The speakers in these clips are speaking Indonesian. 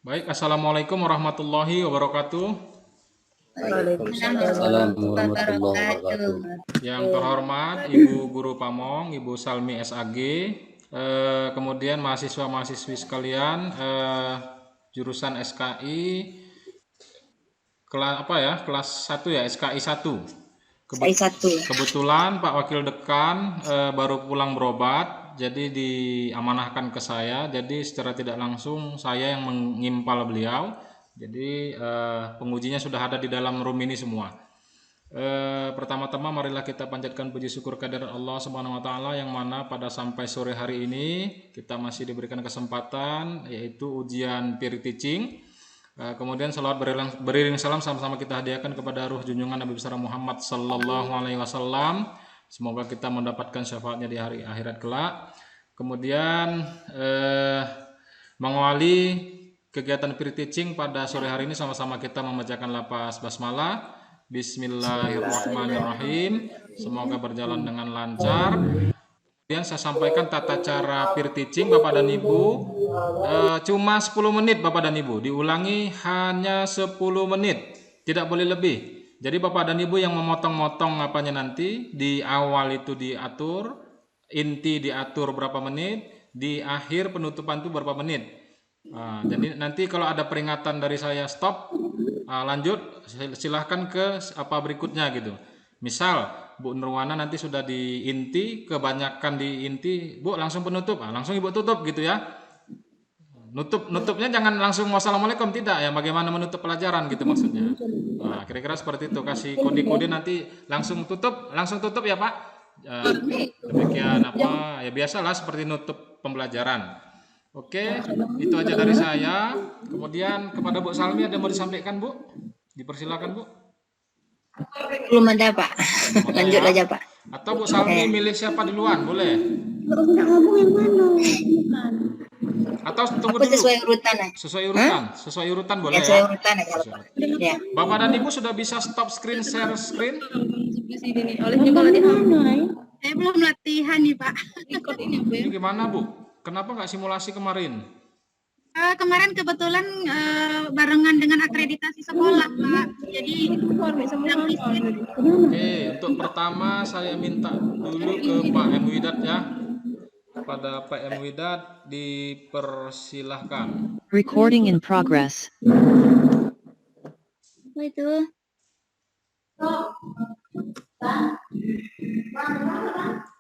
Baik, Assalamualaikum warahmatullahi wabarakatuh. Waalaikumsalam warahmatullahi wabarakatuh. Yang terhormat Ibu Guru Pamong, Ibu Salmi SAG, kemudian mahasiswa-mahasiswi sekalian, jurusan SKI, kelas 1 ya, SKI 1. Kebetulan Pak Wakil Dekan baru pulang berobat, jadi diamanahkan ke saya. Jadi secara tidak langsung saya yang mengimpal beliau. Jadi pengujinya sudah ada di dalam room ini semua. Pertama-tama marilah kita panjatkan puji syukur kehadirat Allah Subhanahu wa taala yang mana pada sampai sore hari ini kita masih diberikan kesempatan yaitu ujian peer teaching. Kemudian salawat beriring salam sama-sama kita hadiahkan kepada ruh junjungan Nabi besar Muhammad sallallahu alaihi wasallam. Semoga kita mendapatkan syafaatnya di hari akhirat kelak. Kemudian mengawali kegiatan peer teaching pada sore hari ini sama-sama kita membacakan lafaz basmalah. Bismillahirrahmanirrahim. Semoga berjalan dengan lancar. Kemudian saya sampaikan tata cara peer teaching Bapak dan Ibu. Cuma 10 menit Bapak dan Ibu. Diulangi hanya 10 menit. Tidak boleh lebih. Jadi Bapak dan Ibu yang memotong-motong apanya nanti, di awal itu diatur, inti diatur berapa menit, di akhir penutupan itu berapa menit. Jadi nanti kalau ada peringatan dari saya stop, lanjut, silahkan ke apa berikutnya gitu. Misal Bu Nurwana nanti sudah di inti, kebanyakan di inti, Bu langsung penutup, langsung Ibu tutup gitu ya. Nutupnya jangan langsung wassalamualaikum, tidak ya, bagaimana menutup pelajaran gitu maksudnya. Kira-kira seperti itu, kasih kode-kode nanti langsung tutup ya Pak. Demikian apa ya, biasalah seperti nutup pembelajaran. Oke, itu aja dari saya. Kemudian kepada Bu Salmi ada yang mau disampaikan Bu? Dipersilakan Bu. Belum ada Pak. Lanjut aja Pak. Atau Bu Salmi milih siapa duluan, boleh? Atau tunggu dulu. Sesuai urutan aja. Sesuai urutan boleh Sesuai ya? urutan aja Pak. Ya. Bapak dan Ibu sudah bisa stop screen, share screen? Saya belum latihan nih Pak. Ini gimana Bu? Kenapa nggak simulasi kemarin? Kemarin kebetulan barengan dengan akreditasi sekolah Pak. Jadi Oke, untuk pertama saya minta dulu ke Pak M. Widat ya. Kepada Pak M. Widat dipersilahkan. Recording in progress. Apa itu?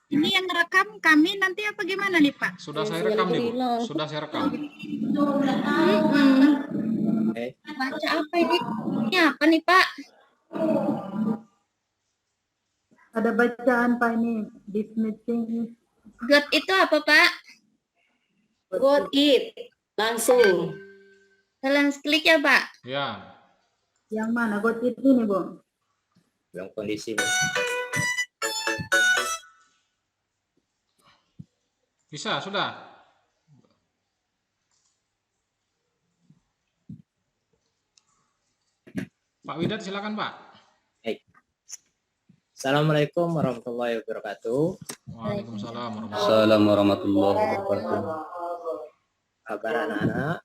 Ini yang rekam kami nanti apa gimana nih Pak? Sudah saya rekam nih Bu. Sudah saya rekam. Baca apa ini? Ini apa nih Pak? Ada bacaan Pak ini. This meeting. Got itu apa Pak? Got it. Langsung. Langsung klik ya Pak? Ya. Yang mana? Got it ini Bu? Yang kondisi Bu. Bisa, sudah. Pak Widat silakan Pak. Assalamualaikum warahmatullahi wabarakatuh. Waalaikumsalam warahmatullahi wabarakatuh. Kabar anak-anak?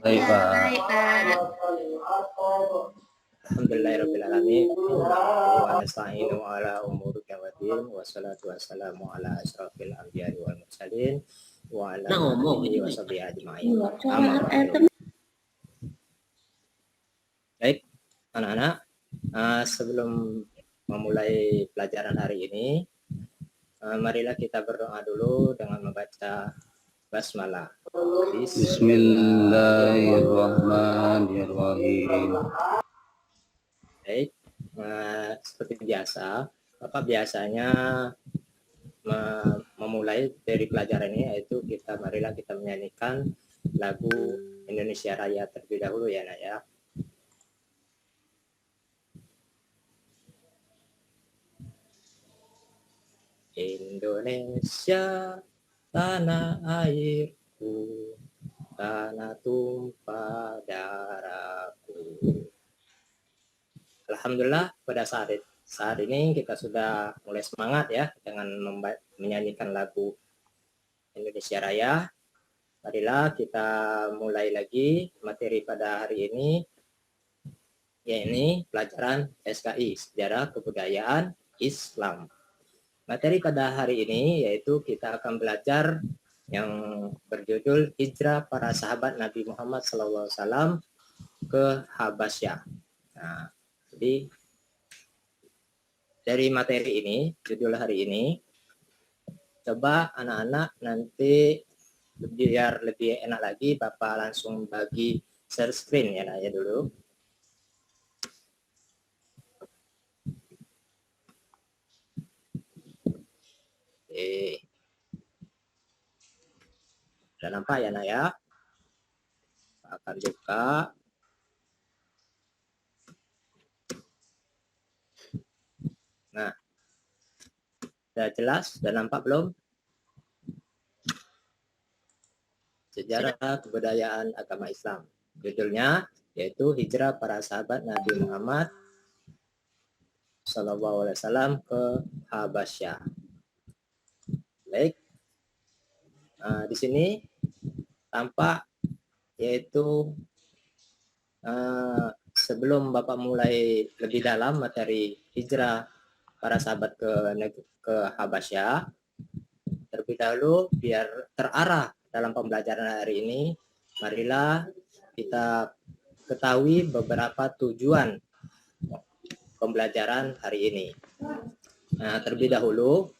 Baik Pak. Alhamdulillahirrahmanirrahim. Wa nasta'inu ala umuri kawatin. Wassalatu wassalamu ala asrafil anbiya'i wal mursalin. Wa ala alihi wa sahbihi ajma'in. Baik, anak-anak. Sebelum memulai pelajaran hari ini, marilah kita berdoa dulu dengan membaca basmalah. Bismillahirrahmanirrahim. Baik, seperti biasa, Bapak biasanya memulai dari pelajaran ini, yaitu marilah kita menyanyikan lagu Indonesia Raya terlebih dahulu ya Nak ya. Indonesia tanah airku, tanah tumpah darahku. Alhamdulillah pada saat ini kita sudah mulai semangat ya dengan menyanyikan lagu Indonesia Raya. marilah kita mulai lagi materi pada hari ini, yaitu pelajaran SKI, Sejarah Kebudayaan Islam. Materi pada hari ini yaitu kita akan belajar yang berjudul Hijrah para sahabat Nabi Muhammad SAW ke Habasyah. Nah, jadi dari materi ini, judul hari ini, coba anak-anak nanti biar lebih enak lagi, Bapak langsung bagi share screen ya nak ya dulu. Oke. Sudah nampak ya nak ya? Akan buka. Nah, sudah jelas? Sudah nampak belum? Sejarah Kebudayaan Agama Islam. Judulnya yaitu Hijrah para sahabat Nabi Muhammad SAW ke Habasyah. Baik. Di sini tampak yaitu sebelum Bapak mulai lebih dalam materi hijrah para sahabat ke Habasyah, terlebih dahulu biar terarah dalam pembelajaran hari ini, marilah kita ketahui beberapa tujuan pembelajaran hari ini. Nah, terlebih dahulu,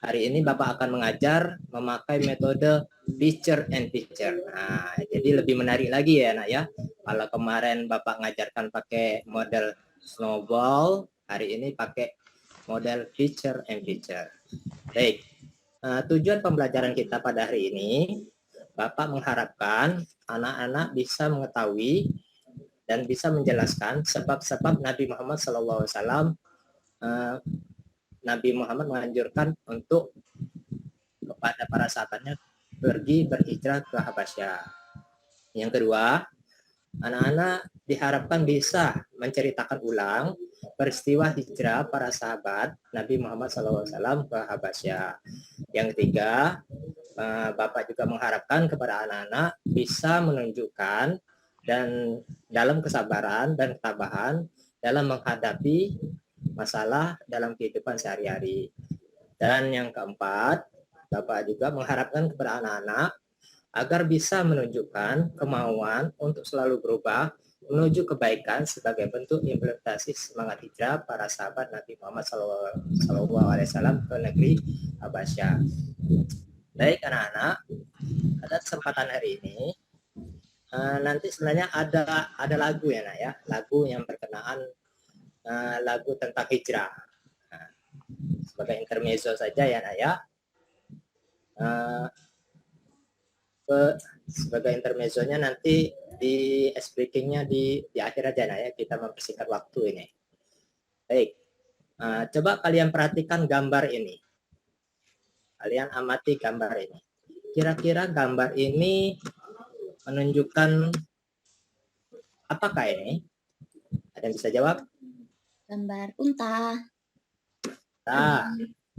hari ini Bapak akan mengajar memakai metode picture and picture. Nah, jadi lebih menarik lagi ya, nak ya. Kalau kemarin Bapak ngajarkan pakai model snowball, hari ini pakai model picture and picture. Baik. Tujuan pembelajaran kita pada hari ini, Bapak mengharapkan anak-anak bisa mengetahui dan bisa menjelaskan sebab-sebab Nabi Muhammad SAW. Nabi Muhammad menganjurkan untuk kepada para sahabatnya pergi berhijrah ke Habasyah. Yang kedua, anak-anak diharapkan bisa menceritakan ulang peristiwa hijrah para sahabat Nabi Muhammad SAW ke Habasyah. Yang ketiga, Bapak juga mengharapkan kepada anak-anak bisa menunjukkan dan dalam kesabaran dan ketabahan dalam menghadapi masalah dalam kehidupan sehari-hari. Dan yang keempat, Bapak juga mengharapkan kepada anak-anak agar bisa menunjukkan kemauan untuk selalu berubah menuju kebaikan sebagai bentuk implementasi semangat hijrah para sahabat Nabi Muhammad SAW ke negeri Habasyah. Baik anak-anak, pada kesempatan hari ini nanti sebenarnya ada lagu ya nak ya, lagu yang berkenaan lagu tentang hijrah. Nah, sebagai intermezzo saja ya nak ya. Sebagai intermezzonya nanti di speakingnya di akhir aja nak ya, kita mempersingkat waktu ini. Baik, coba kalian perhatikan gambar ini. Kalian amati gambar ini. Kira-kira gambar ini menunjukkan apakah ini? Ada yang bisa jawab? Gambar unta.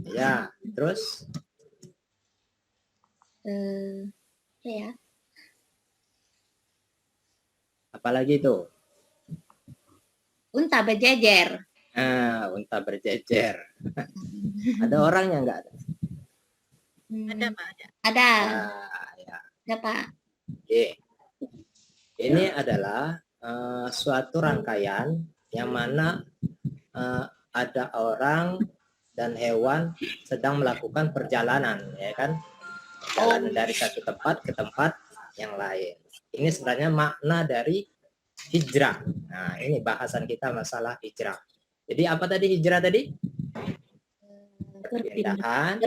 Ya, terus? Ya. Apalagi itu? Unta berjejer. Unta berjejer. Ada orangnya enggak? Ada Pak, ada. Ada. Ya. Ada Pak. Oke. Ini adalah suatu rangkaian yang mana ada orang dan hewan sedang melakukan perjalanan, ya kan? Jalan dari satu tempat ke tempat yang lain. Ini sebenarnya makna dari hijrah. Nah, ini bahasan kita masalah hijrah. Jadi apa tadi hijrah tadi? Perpindahan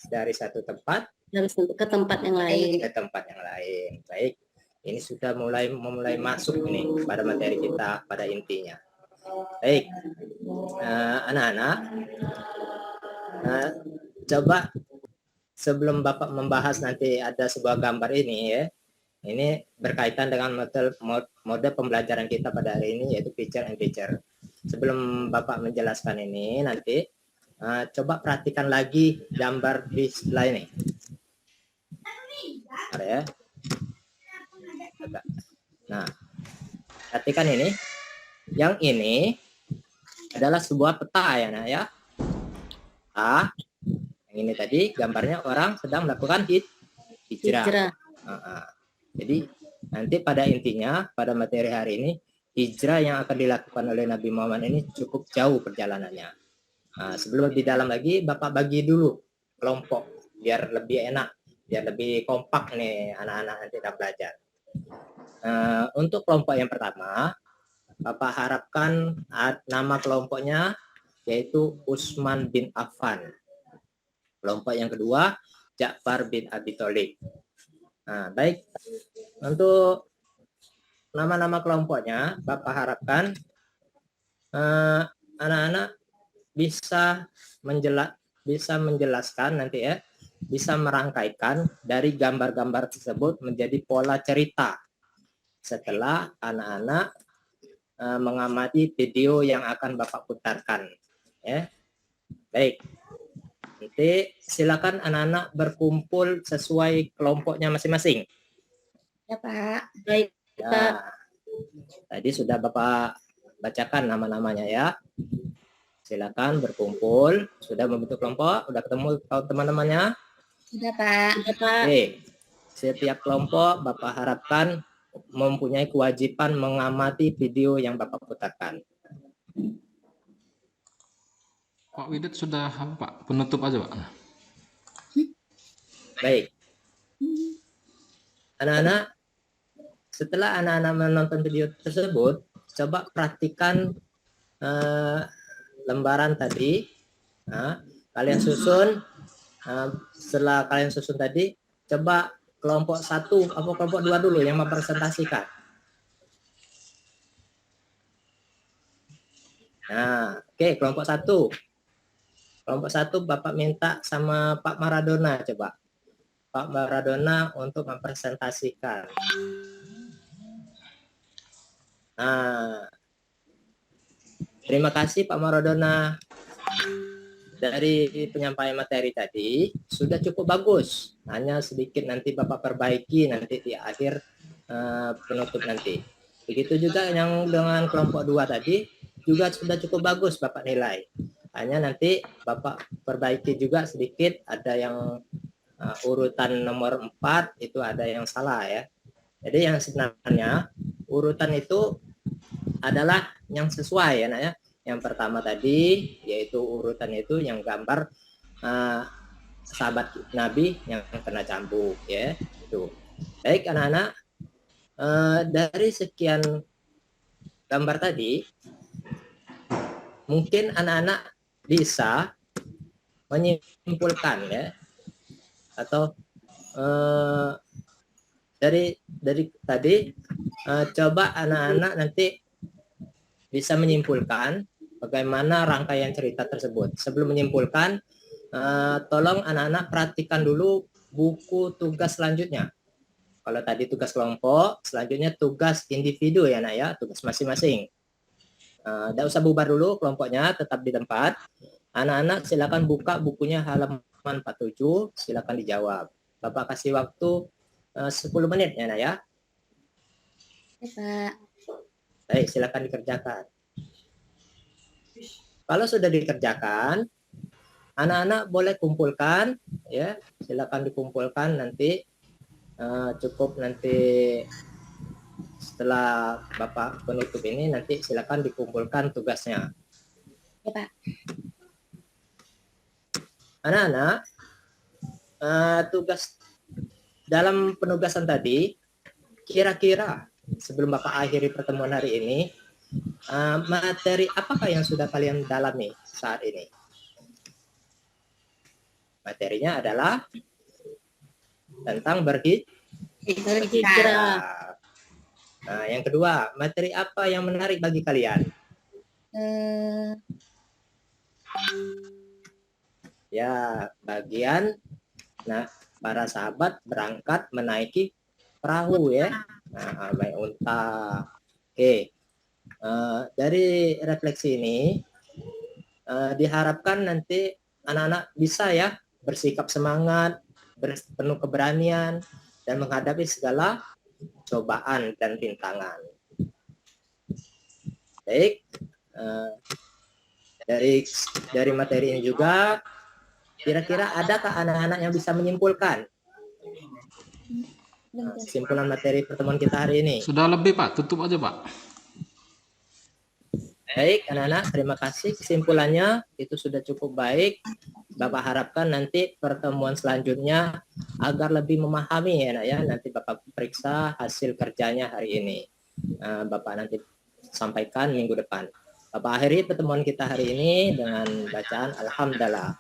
dari satu tempat ke tempat yang lain. Ke tempat yang lain. Baik. Ini sudah mulai masuk nih pada materi kita pada intinya. Baik. Anak-anak, coba sebelum Bapak membahas nanti ada sebuah gambar ini ya. Ini berkaitan dengan mode pembelajaran kita pada hari ini yaitu picture and picture. Sebelum Bapak menjelaskan ini nanti coba perhatikan lagi gambar di sebelah ini. Bentar ya. Agak. Nah, perhatikan ini. Yang ini adalah sebuah peta ya, nah ya. Yang ini tadi gambarnya orang sedang melakukan hijrah. Hijrah. Jadi nanti pada intinya pada materi hari ini hijrah yang akan dilakukan oleh Nabi Muhammad ini cukup jauh perjalanannya. Sebelum lebih dalam lagi, Bapak bagi dulu kelompok biar lebih enak, biar lebih kompak nih anak-anak nanti dalam belajar. Untuk kelompok yang pertama, Bapak harapkan nama kelompoknya yaitu Utsman bin Affan. Kelompok yang kedua, Ja'far bin Abi Thalib. Baik, untuk nama-nama kelompoknya, Bapak harapkan anak-anak bisa menjelaskan nanti ya, bisa merangkaikan dari gambar-gambar tersebut menjadi pola cerita setelah anak-anak mengamati video yang akan Bapak putarkan. Ya, baik. Nanti silakan anak-anak berkumpul sesuai kelompoknya masing-masing. Ya, Pak. Baik, Pak. Ya, tadi sudah Bapak bacakan nama-namanya ya. Silakan berkumpul. Sudah membentuk kelompok? Sudah ketemu teman-temannya? Sudah, Pak. Sudah, Pak. Oke. Setiap kelompok Bapak harapkan mempunyai kewajiban mengamati video yang Bapak putarkan. Pak Widit sudah Pak penutup aja Pak. Baik. Anak-anak, setelah anak-anak menonton video tersebut, coba perhatikan lembaran tadi. Kalian susun. Setelah kalian susun tadi, coba kelompok 1 atau kelompok 2 dulu yang mempresentasikan. Nah, oke, kelompok 1. Kelompok 1 Bapak minta sama Pak Maradona coba. Pak Maradona untuk mempresentasikan. Nah, terima kasih Pak Maradona. Dari penyampaian materi tadi sudah cukup bagus. Hanya sedikit nanti Bapak perbaiki nanti di akhir penutup nanti. Begitu juga yang dengan kelompok 2 tadi juga sudah cukup bagus Bapak nilai. Hanya nanti Bapak perbaiki juga sedikit, ada yang urutan nomor 4 itu ada yang salah ya. Jadi yang sebenarnya urutan itu adalah yang sesuai ya nak ya. Yang pertama tadi yaitu urutan itu yang gambar sahabat Nabi yang kena cambuk ya. Itu. Baik anak-anak, dari sekian gambar tadi mungkin anak-anak bisa menyimpulkan ya, atau dari tadi coba anak-anak nanti bisa menyimpulkan bagaimana rangkaian cerita tersebut. Sebelum menyimpulkan, tolong anak-anak perhatikan dulu buku tugas selanjutnya. Kalau tadi tugas kelompok, selanjutnya tugas individu ya nak ya, tugas masing-masing. Tidak usah bubar dulu kelompoknya, tetap di tempat. Anak-anak silakan buka bukunya halaman 47, silakan dijawab. Bapak kasih waktu 10 menit ya nak ya. Ya, Pak. Baik, silakan dikerjakan. Kalau sudah dikerjakan, anak-anak boleh kumpulkan ya, silakan dikumpulkan nanti cukup nanti setelah Bapak penutup ini nanti silakan dikumpulkan tugasnya. Ya, Pak. Anak-anak, tugas dalam penugasan tadi kira-kira sebelum Bapak akhiri pertemuan hari ini, materi apakah yang sudah kalian dalami saat ini? Materinya adalah tentang berhijrah. Nah, yang kedua, materi apa yang menarik bagi kalian? Ya, bagian para sahabat berangkat menaiki perahu ya. Nah, baik unta. Oke. Dari refleksi ini diharapkan nanti anak-anak bisa ya bersikap semangat, penuh keberanian dan menghadapi segala cobaan dan rintangan. Baik, dari materi ini juga, kira-kira adakah anak-anak yang bisa menyimpulkan kesimpulan materi pertemuan kita hari ini? Sudah lebih Pak, tutup aja Pak. Baik, anak-anak, terima kasih. Kesimpulannya itu sudah cukup baik. Bapak harapkan nanti pertemuan selanjutnya agar lebih memahami ya, nak ya. Nanti Bapak periksa hasil kerjanya hari ini. Bapak nanti sampaikan minggu depan. Bapak akhiri pertemuan kita hari ini dengan bacaan Alhamdulillah.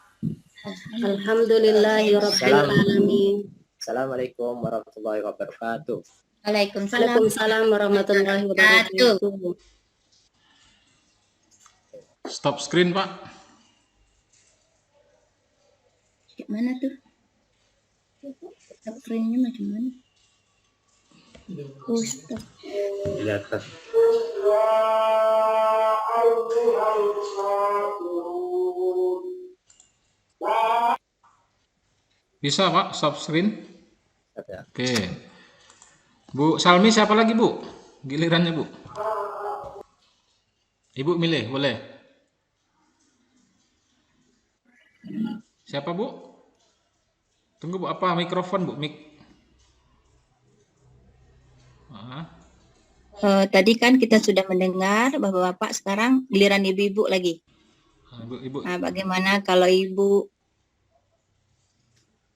Alhamdulillahirrabbilalamin. Assalamualaikum warahmatullahi wabarakatuh. Waalaikumsalam. Waalaikumsalam warahmatullahi wabarakatuh. Stop screen Pak. Mana tuh? Screen-nya macam mana? Oh, stop. Di atas. Bisa Pak, stop screen. Ya. Oke. Bu Salmi siapa lagi Bu? Gilirannya Bu. Ibu milih, boleh. Siapa Bu? Tunggu Bu, apa mikrofon Bu? Tadi kan kita sudah mendengar bahwa Bapak sekarang giliran ibu-ibu lagi. Ibu. Nah, bagaimana kalau Ibu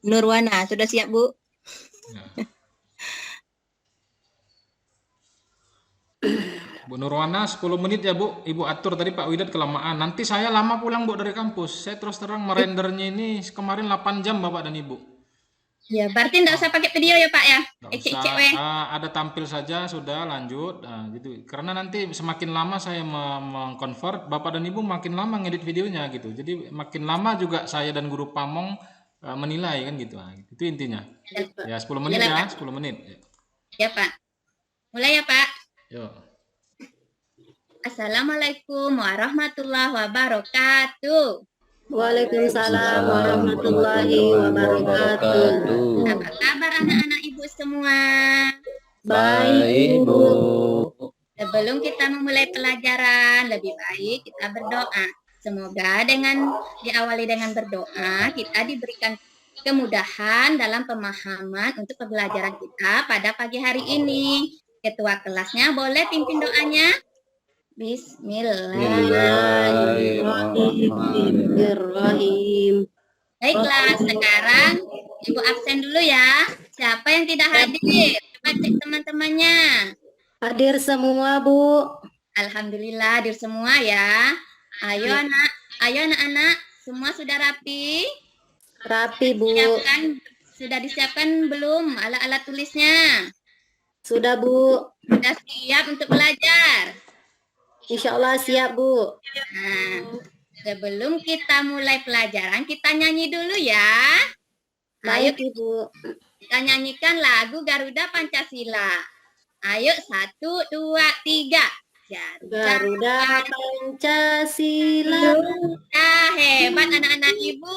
Nurwana sudah siap Bu? Ya. Bu Nurwana 10 menit ya Bu. Ibu atur tadi Pak Widat kelamaan. Nanti saya lama pulang Bu dari kampus. Saya terus terang merendernya ini kemarin 8 jam Bapak dan Ibu. Ya, berarti enggak usah pakai video ya Pak ya? Nggak Ecek-ecek usah, weh. ada tampil saja sudah lanjut gitu. Karena nanti semakin lama saya mengkonvert, Bapak dan Ibu makin lama ngedit videonya gitu. Jadi makin lama juga saya dan guru Pamong menilai kan gitu. Itu intinya. Ya 10 menit ya, 10 menit. Ya Pak. Mulai ya Pak. Yuk. Assalamualaikum warahmatullahi wabarakatuh. Waalaikumsalam warahmatullahi wabarakatuh. Apa kabar anak-anak Ibu semua? Baik, Bu. Sebelum kita memulai pelajaran, lebih baik kita berdoa. Semoga dengan diawali dengan berdoa, kita diberikan kemudahan dalam pemahaman untuk pembelajaran kita pada pagi hari ini. Ketua kelasnya boleh pimpin doanya? Bismillahirrahmanirrahim. Baiklah, sekarang Ibu absen dulu ya. Siapa yang tidak hadir? Coba cek teman-temannya. Hadir semua, Bu. Alhamdulillah hadir semua ya. Ayo anak-anak, semua sudah rapi? Rapi, Bu. Sudah disiapkan belum alat-alat tulisnya? Sudah, Bu. Sudah siap untuk belajar? Insya Allah siap, Bu. Nah, sebelum kita mulai pelajaran, kita nyanyi dulu ya. Ayo Baik, Ibu. kita nyanyikan lagu Garuda Pancasila. Ayo 1, 2, 3. Garuda Pancasila. Hebat anak-anak Ibu.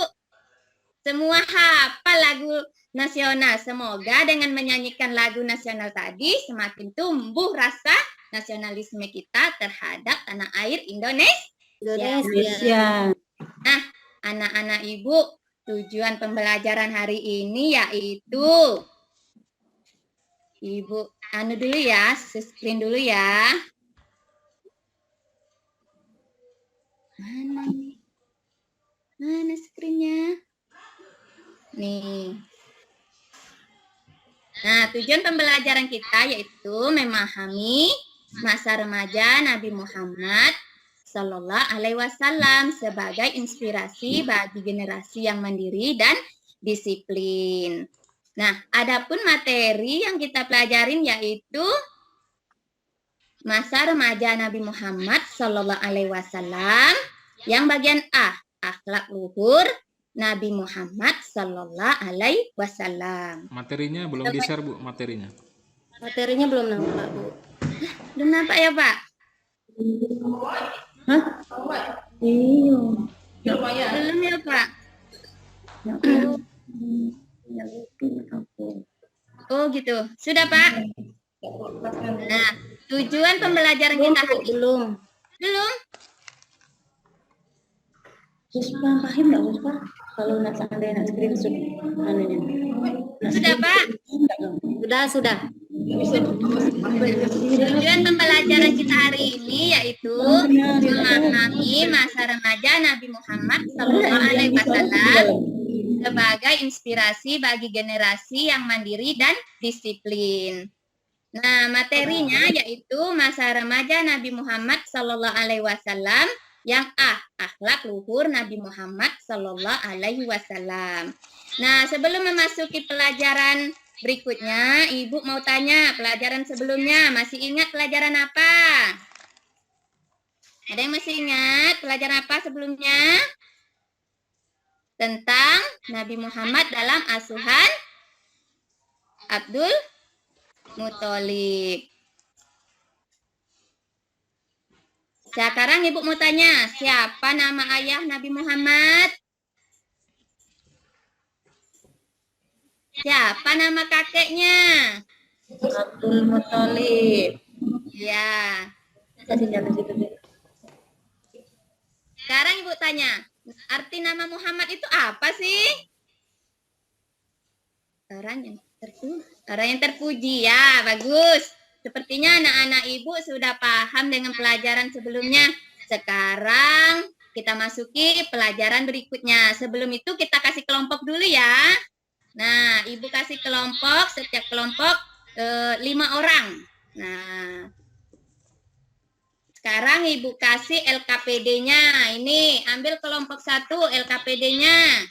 Semua hafal lagu nasional. Semoga dengan menyanyikan lagu nasional tadi semakin tumbuh rasa nasionalisme kita terhadap tanah air Indonesia. Nah, anak-anak Ibu, tujuan pembelajaran hari ini yaitu Ibu dulu ya, screen dulu ya. Mana nih? Mana screennya? Nih. Nah, tujuan pembelajaran kita yaitu memahami masa remaja Nabi Muhammad Sallallahu Alaihi Wasallam sebagai inspirasi bagi generasi yang mandiri dan disiplin. Nah, adapun materi yang kita pelajarin yaitu masa remaja Nabi Muhammad Sallallahu Alaihi Wasallam yang bagian A, akhlak luhur Nabi Muhammad Sallallahu Alaihi Wasallam. Materinya belum di-share Bu, materinya. Materinya belum nampak, Bu. Belum nampak ya Pak? Belum ya Pak? Oh gitu. Sudah Pak? Nah, tujuan pembelajaran Belum, kita Bu, belum. belum. Puspa, paham nggak Puspa? Kalau nak seandainya nak screenshot anunya. Sudah Pak? Sudah. Tujuan pembelajaran kita hari ini yaitu memahami masa remaja Nabi Muhammad SAW sebagai inspirasi bagi generasi yang mandiri dan disiplin. Nah, materinya yaitu masa remaja Nabi Muhammad SAW yang akhlak luhur Nabi Muhammad SAW. Nah, sebelum memasuki pelajaran berikutnya, Ibu mau tanya pelajaran sebelumnya. Masih ingat pelajaran apa? Ada yang masih ingat pelajaran apa sebelumnya? Tentang Nabi Muhammad dalam asuhan Abdul Muthalib. Sekarang Ibu mau tanya, siapa nama ayah Nabi Muhammad? Siapa nama kakeknya? Abdul Muthalib. Ya. Kasih jalan situ deh. Sekarang Ibu tanya, arti nama Muhammad itu apa sih? Orang yang terpuji. Ya, bagus. Sepertinya anak-anak Ibu sudah paham dengan pelajaran sebelumnya. Sekarang kita masuki pelajaran berikutnya. Sebelum itu kita kasih kelompok dulu ya. Nah, Ibu kasih kelompok, setiap kelompok 5 orang. Nah, sekarang Ibu kasih LKPD-nya. Ini, ambil kelompok 1 LKPD-nya.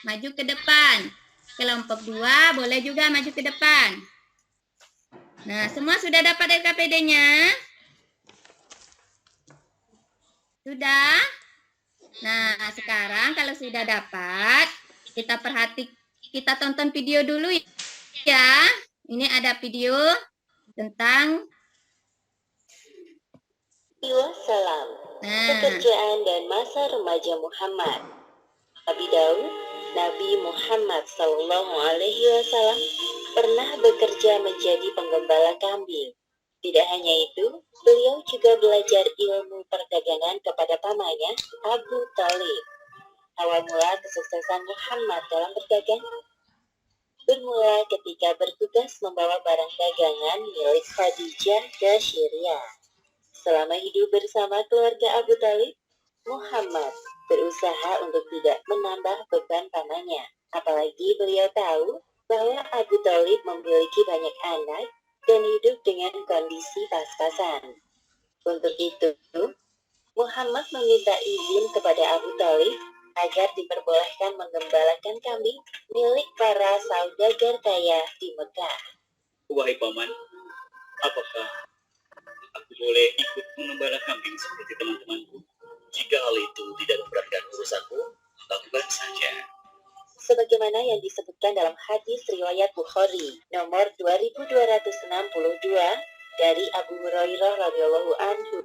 Maju ke depan. Kelompok 2 boleh juga maju ke depan. Nah, semua sudah dapat LKPD-nya? Sudah? Nah, sekarang kalau sudah dapat, kita tonton video dulu ya. Ini ada video tentang Salam. Nah, Pekerjaan dan masa remaja Muhammad. Nabi Daud, Nabi Muhammad SAW pernah bekerja menjadi penggembala kambing. Tidak hanya itu, beliau juga belajar ilmu perdagangan kepada pamannya, Abu Thalib. Awal mula kesuksesan Muhammad dalam berdagang bermula ketika bertugas membawa barang dagangan milik Khadijah ke Syria. Selama hidup bersama keluarga Abu Thalib, Muhammad berusaha untuk tidak menambah beban pamannya. Apalagi beliau tahu bahwa Abu Thalib memiliki banyak anak dan hidup dengan kondisi pas-pasan. Untuk itu, Muhammad meminta izin kepada Abu Thalib agar diperbolehkan menggembalakan kambing milik para saudagar kaya di Mekah. Wahai paman, apakah aku boleh ikut mengembala kambing seperti teman-temanku? Jika hal itu tidak memberatkan urusanku, lakukan saja. Sebagaimana yang disebutkan dalam hadis riwayat Bukhari nomor 2262 dari Abu Hurairah radhiyallahu anhu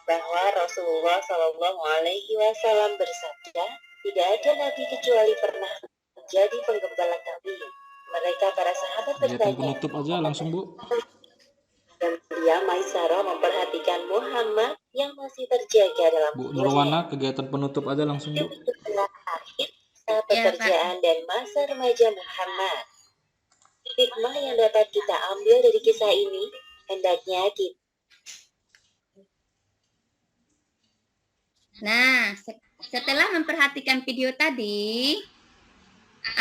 bahwa Rasulullah Shallallahu Alaihi Wasallam bersabda, tidak ada nabi kecuali pernah menjadi penggembala kambing. Mereka para sahabat Kegiatan bertanya, penutup aja langsung Bu. dan dia Maisarah memperhatikan Muhammad yang masih terjaga dalam Bu tidurnya. Nurwana, kegiatan penutup aja langsung Bu. Itulah akhir masa pekerjaan dan masa remaja Muhammad. Hikmah yang dapat kita ambil dari kisah ini, hendaknya kita Nah, setelah memperhatikan video tadi,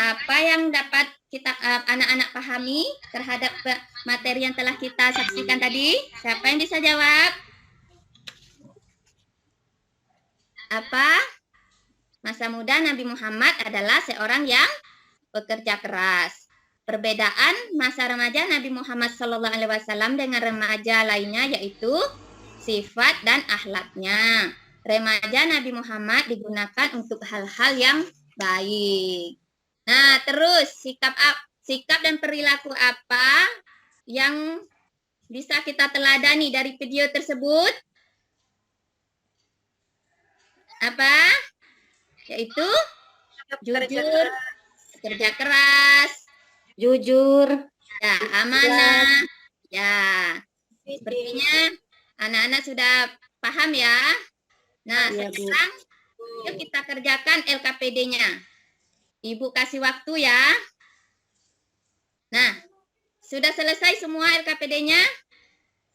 apa yang dapat kita anak-anak pahami terhadap materi yang telah kita saksikan tadi? Siapa yang bisa jawab? Apa? Masa muda Nabi Muhammad adalah seorang yang bekerja keras. Perbedaan masa remaja Nabi Muhammad SAW dengan remaja lainnya yaitu sifat dan akhlaknya. Remaja Nabi Muhammad digunakan untuk hal-hal yang baik. Nah, terus sikap dan perilaku apa yang bisa kita teladani dari video tersebut? Apa? Yaitu jujur, kerja keras, Jujur, Ya, amanah. Ya, sepertinya anak-anak sudah paham ya. Nah, Iya, Bu. sekarang yuk kita kerjakan LKPD-nya. Ibu kasih waktu ya. Nah, sudah selesai semua LKPD-nya?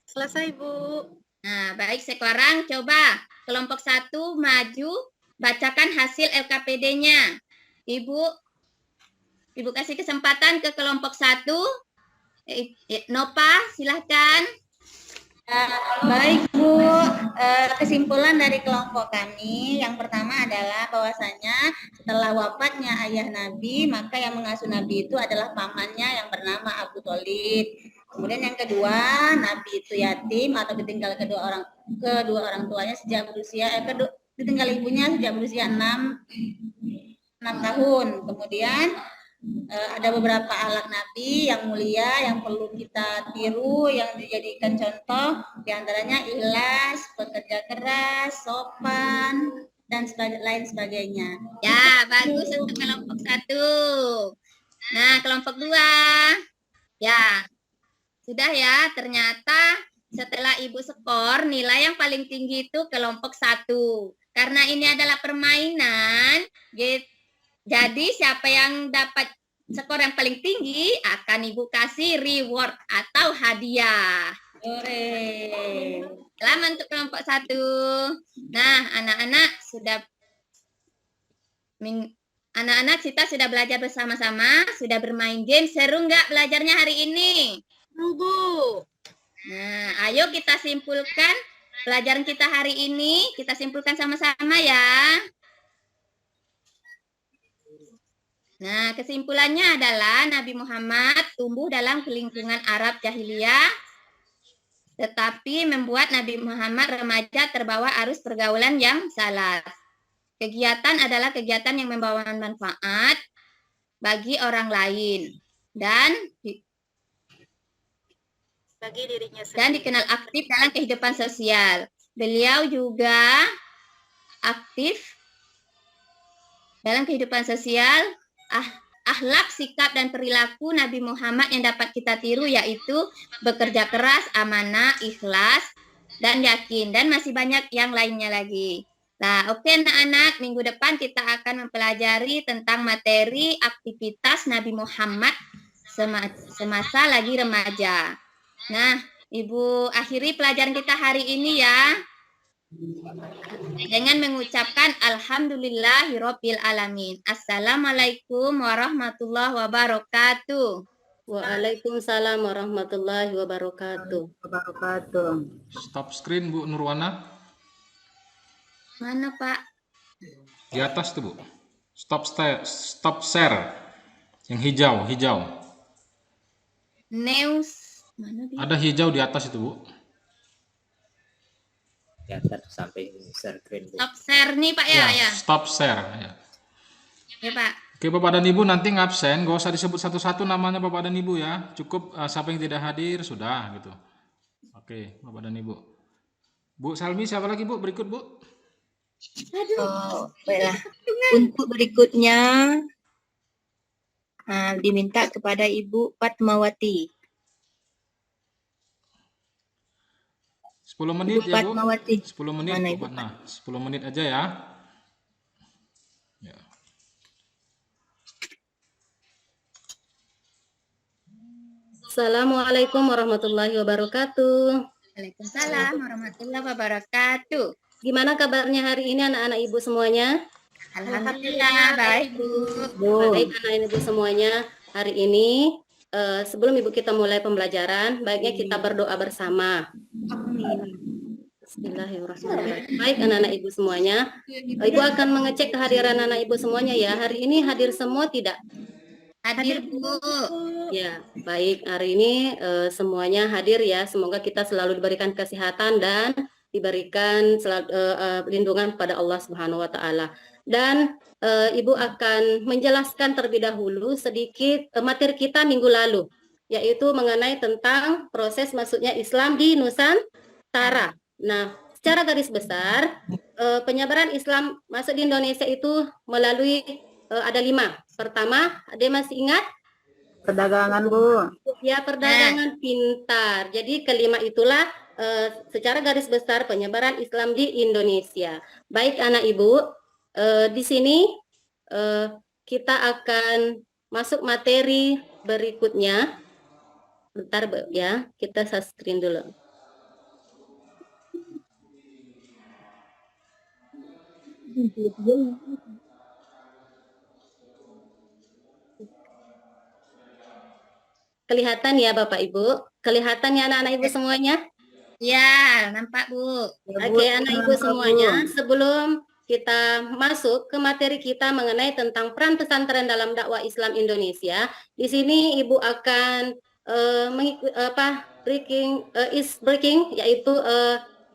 Selesai, Bu. Nah, baik sekarang coba kelompok 1 maju bacakan hasil LKPD-nya. Ibu kasih kesempatan ke kelompok 1. Nopa, silahkan. Baik Bu, kesimpulan dari kelompok kami yang pertama adalah bahwasanya setelah wafatnya ayah Nabi, maka yang mengasuh Nabi itu adalah pamannya yang bernama Abu Thalib. Kemudian yang kedua, Nabi itu yatim atau ditinggal kedua orang tuanya sejak ditinggal ibunya sejak berusia 6 tahun. Kemudian ada beberapa akhlak Nabi yang mulia yang perlu kita tiru, yang dijadikan contoh, diantaranya ikhlas, bekerja keras, sopan, dan lain sebagainya. Ya, bagus untuk kelompok 1. Nah, kelompok 2. Ya, sudah ya, ternyata setelah Ibu skor, nilai yang paling tinggi itu kelompok 1. Karena ini adalah permainan, jadi siapa yang dapat skor yang paling tinggi akan Ibu kasih reward atau hadiah. Selamat untuk kelompok 1. Nah, anak-anak kita sudah belajar bersama-sama, sudah bermain game. Seru nggak belajarnya hari ini? Bu. Nah, ayo kita simpulkan pelajaran kita hari ini. Kita simpulkan sama-sama ya. Nah, kesimpulannya adalah Nabi Muhammad tumbuh dalam lingkungan Arab jahiliyah, tetapi membuat Nabi Muhammad remaja terbawa arus pergaulan yang salah. Kegiatan adalah kegiatan yang membawa manfaat bagi orang lain dan Bagi dirinya sendiri. dan dikenal aktif dalam kehidupan sosial. Beliau juga aktif dalam kehidupan sosial. Akhlak, sikap, dan perilaku Nabi Muhammad yang dapat kita tiru yaitu bekerja keras, amanah, ikhlas, dan yakin. Dan masih banyak yang lainnya lagi. Nah, oke anak-anak, minggu depan kita akan mempelajari tentang materi aktivitas Nabi Muhammad semasa lagi remaja. Nah, Ibu akhiri pelajaran kita hari ini ya. Dengan mengucapkan Alhamdulillahirabbil alamin. Assalamualaikum warahmatullahi wabarakatuh. Waalaikumsalam warahmatullahi wabarakatuh. Stop screen Bu Nurwana. Mana Pak? Di atas tuh Bu. Stop share. Yang hijau. News. Mana dia? Ada hijau di atas itu Bu. Catat sampai screen, Bu. Stop share nih Pak ya. Stop share. Ya. Ya Pak. Oke Bapak dan Ibu nanti ngabsen, gak usah disebut satu-satu namanya Bapak dan Ibu ya. Cukup siapa yang tidak hadir sudah gitu. Oke Bapak dan Ibu. Bu Salmi siapa lagi Bu? Berikut Bu. Baiklah. Untuk berikutnya diminta kepada Ibu Fatmawati. 10 menit Ibu ya Bu. Fatmawati. 10 menit Mana, Bu Ibu? Fatna. 10 menit aja ya. Ya. Assalamualaikum warahmatullahi wabarakatuh. Waalaikumsalam warahmatullahi wabarakatuh. Gimana kabarnya hari ini anak-anak Ibu semuanya? Alhamdulillah baik Bu. Baik anak-anak Ibu semuanya, hari ini sebelum Ibu kita mulai pembelajaran, baiknya kita berdoa bersama. Bismillahirrahmanirrahim. Baik anak-anak Ibu semuanya, Ibu akan mengecek kehadiran anak Ibu semuanya ya. Hari ini hadir semua tidak? Hadir Bu. Ya, baik. Hari ini semuanya hadir ya. Semoga kita selalu diberikan kesehatan dan diberikan perlindungan pada Allah Subhanahu wa taala. Dan Ibu akan menjelaskan terlebih dahulu sedikit materi kita minggu lalu, yaitu mengenai tentang proses masuknya Islam di Nusantara. Nah, secara garis besar, penyebaran Islam masuk di Indonesia itu melalui ada 5. Pertama, ada masih ingat? Perdagangan, Bu. Ya, perdagangan pintar. Jadi kelima itulah secara garis besar penyebaran Islam di Indonesia. Baik anak ibu, di sini kita akan masuk materi berikutnya. Bentar ya, kita share screen dulu. Kelihatan ya Bapak Ibu? Kelihatan ya anak-anak Ibu semuanya? Ya, nampak Bu. Oke, anak Ibu semuanya, sebelum kita masuk ke materi kita mengenai tentang peran pesantren dalam dakwah Islam Indonesia, di sini Ibu akan yaitu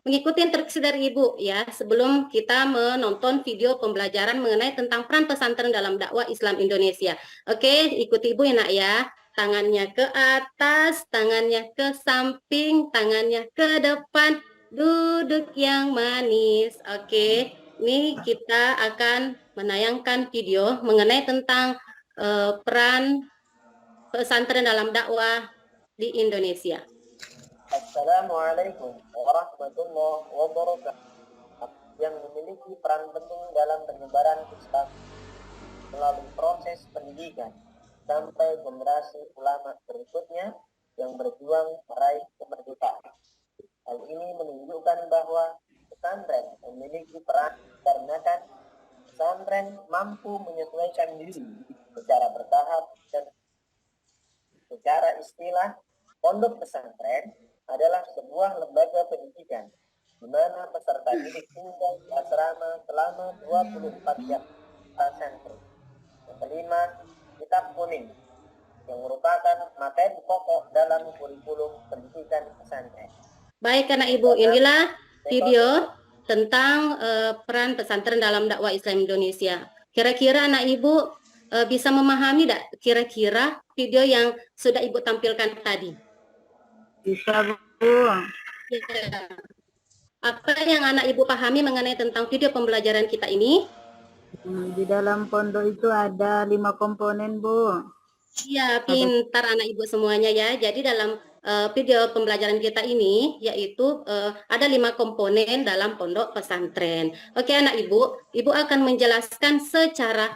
mengikuti instruksi dari Ibu ya, sebelum kita menonton video pembelajaran mengenai tentang peran pesantren dalam dakwah Islam Indonesia. Oke, ikuti Ibu ya Nak ya. Tangannya ke atas, tangannya ke samping, tangannya ke depan, duduk yang manis. Oke, ini kita akan menayangkan video mengenai tentang peran pesantren dalam dakwah di Indonesia. Assalamualaikum warahmatullahi wabarakatuh. Yang memiliki peran penting dalam penyebaran Islam melalui proses pendidikan sampai generasi ulama berikutnya yang berjuang meraih kemerdekaan. Hal ini menunjukkan bahwa pesantren memiliki peran karena pesantren mampu menyesuaikan diri secara bertahap dan secara istilah pondok pesantren adalah sebuah lembaga pendidikan di mana peserta didik tinggal di asrama selama 24 jam santri. Yang kelima, kitab kuning yang merupakan materi pokok dalam kurikulum pendidikan pesantren. Baik anak Ibu, inilah video tentang peran pesantren dalam dakwah Islam Indonesia. Kira-kira anak Ibu bisa memahami tidak kira-kira video yang sudah Ibu tampilkan tadi? Bisa, Bu. Ya. Apa yang anak Ibu pahami mengenai tentang video pembelajaran kita ini? Di dalam pondok itu ada 5 komponen, Bu. Iya, pintar anak Ibu semuanya ya. Jadi dalam video pembelajaran kita ini yaitu ada 5 komponen dalam pondok pesantren. Oke anak Ibu akan menjelaskan secara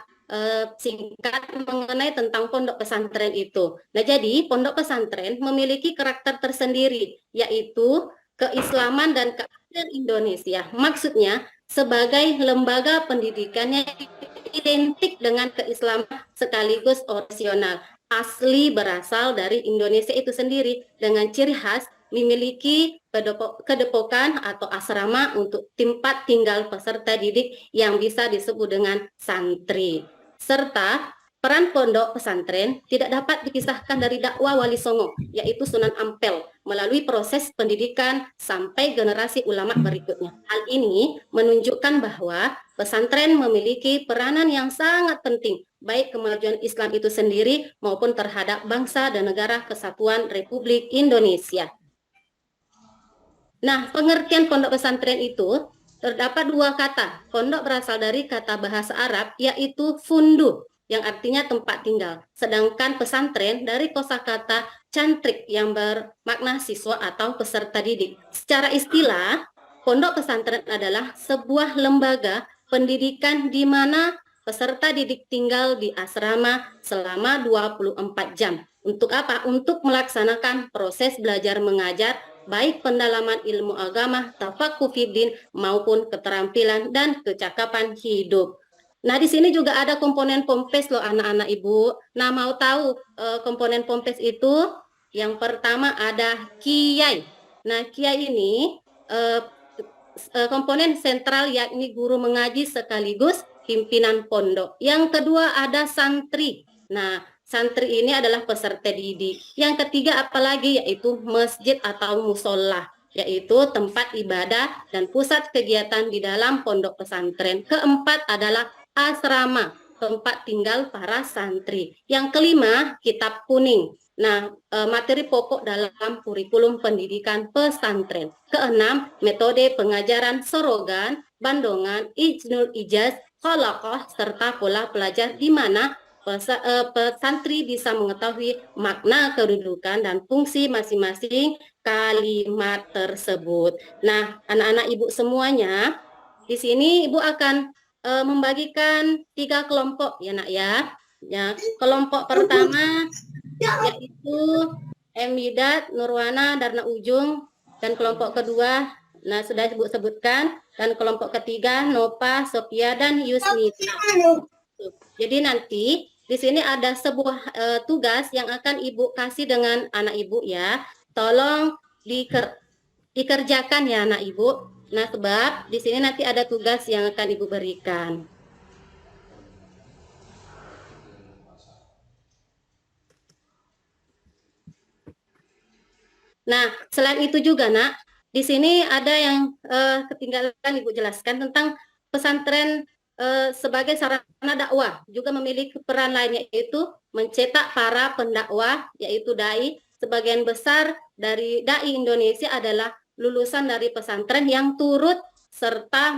singkat mengenai tentang pondok pesantren itu. Nah, jadi pondok pesantren memiliki karakter tersendiri yaitu keislaman dan keadilan Indonesia. Maksudnya sebagai lembaga pendidikannya identik dengan keislaman sekaligus orasional, asli berasal dari Indonesia itu sendiri dengan ciri khas memiliki kedepokan atau asrama untuk tempat tinggal peserta didik yang bisa disebut dengan santri. Serta peran pondok pesantren tidak dapat dipisahkan dari dakwah Wali Songo, yaitu Sunan Ampel, melalui proses pendidikan sampai generasi ulama berikutnya. Hal ini menunjukkan bahwa pesantren memiliki peranan yang sangat penting, baik kemajuan Islam itu sendiri maupun terhadap bangsa dan negara kesatuan Republik Indonesia. Nah, pengertian pondok pesantren itu terdapat 2 kata. Pondok berasal dari kata bahasa Arab, yaitu fundu, yang artinya tempat tinggal. Sedangkan pesantren dari kosakata cantrik yang bermakna siswa atau peserta didik. Secara istilah, pondok pesantren adalah sebuah lembaga pendidikan di mana peserta didik tinggal di asrama selama 24 jam. Untuk apa? Untuk melaksanakan proses belajar mengajar, baik pendalaman ilmu agama, tafaqquh fiddin, maupun keterampilan dan kecakapan hidup. Nah, di sini juga ada komponen POMPES loh anak-anak Ibu. Nah, mau tahu komponen POMPES itu? Yang pertama ada kiai. Nah, kiai ini komponen sentral yakni guru mengaji sekaligus pimpinan pondok. Yang kedua ada santri. Nah, santri ini adalah peserta didik. Yang ketiga apalagi yaitu masjid atau musola, yaitu tempat ibadah dan pusat kegiatan di dalam pondok pesantren. Keempat adalah asrama, tempat tinggal para santri. Yang kelima, kitab kuning. Nah, materi pokok dalam kurikulum pendidikan pesantren. Keenam, metode pengajaran sorogan, bandongan, ijnul ijaz, kholaqoh, serta pola pelajar di mana pesantri bisa mengetahui makna, kedudukan, dan fungsi masing-masing kalimat tersebut. Nah, anak-anak ibu semuanya, di sini ibu akan membagikan 3 kelompok ya nak ya. Ya, kelompok pertama yaitu Emidat, Nurwana, Darna Ujung, dan kelompok kedua, nah sudah ibu sebutkan, dan kelompok ketiga Nova, Sophia, dan Yusnita. Jadi nanti di sini ada sebuah tugas yang akan ibu kasih dengan anak ibu ya. Tolong dikerjakan ya anak ibu. Nah sebab di sini nanti ada tugas yang akan ibu berikan. Nah, selain itu juga, Nak, di sini ada yang ketinggalan Ibu jelaskan tentang pesantren sebagai sarana dakwah, juga memiliki peran lainnya yaitu mencetak para pendakwah, yaitu dai. Sebagian besar dari dai Indonesia adalah lulusan dari pesantren yang turut serta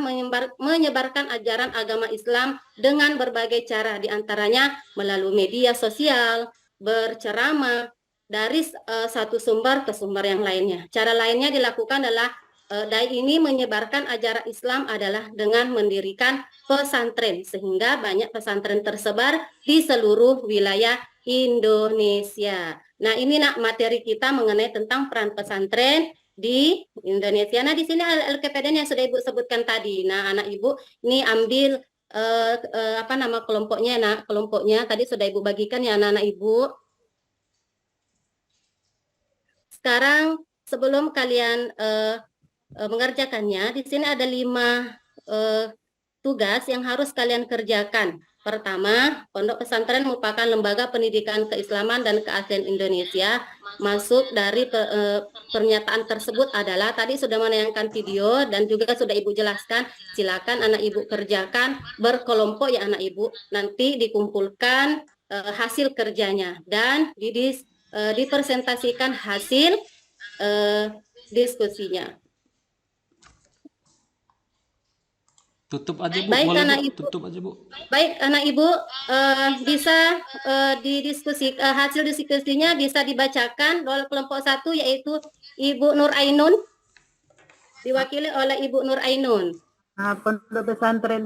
menyebarkan ajaran agama Islam dengan berbagai cara, diantaranya melalui media sosial, berceramah, dari satu sumber ke sumber yang lainnya. Cara lainnya dilakukan adalah dai ini menyebarkan ajaran Islam adalah dengan mendirikan pesantren, sehingga banyak pesantren tersebar di seluruh wilayah Indonesia. Nah, ini nak materi kita mengenai tentang peran pesantren di Indonesia. Nah, di sini LKPD yang sudah Ibu sebutkan tadi. Nah, anak Ibu ini ambil apa nama kelompoknya. Nah, kelompoknya tadi sudah Ibu bagikan ya anak-anak Ibu. Sekarang sebelum kalian mengerjakannya, di sini ada 5 tugas yang harus kalian kerjakan. Pertama, Pondok Pesantren merupakan lembaga pendidikan keislaman dan keaslian Indonesia. Masuk dari pernyataan tersebut adalah tadi sudah menayangkan video dan juga sudah Ibu jelaskan. Silakan anak Ibu kerjakan berkelompok ya anak Ibu. Nanti dikumpulkan hasil kerjanya dan dipresentasikan hasil diskusinya. Tutup aja Bu, Baik boleh anak Bu? Ibu. Tutup aja Bu. Baik anak Ibu, bisa didiskusi hasil diskusinya bisa dibacakan oleh kelompok 1 yaitu Ibu Nur Ainun, diwakili oleh Ibu Nur Ainun. Nah, pondok pesantren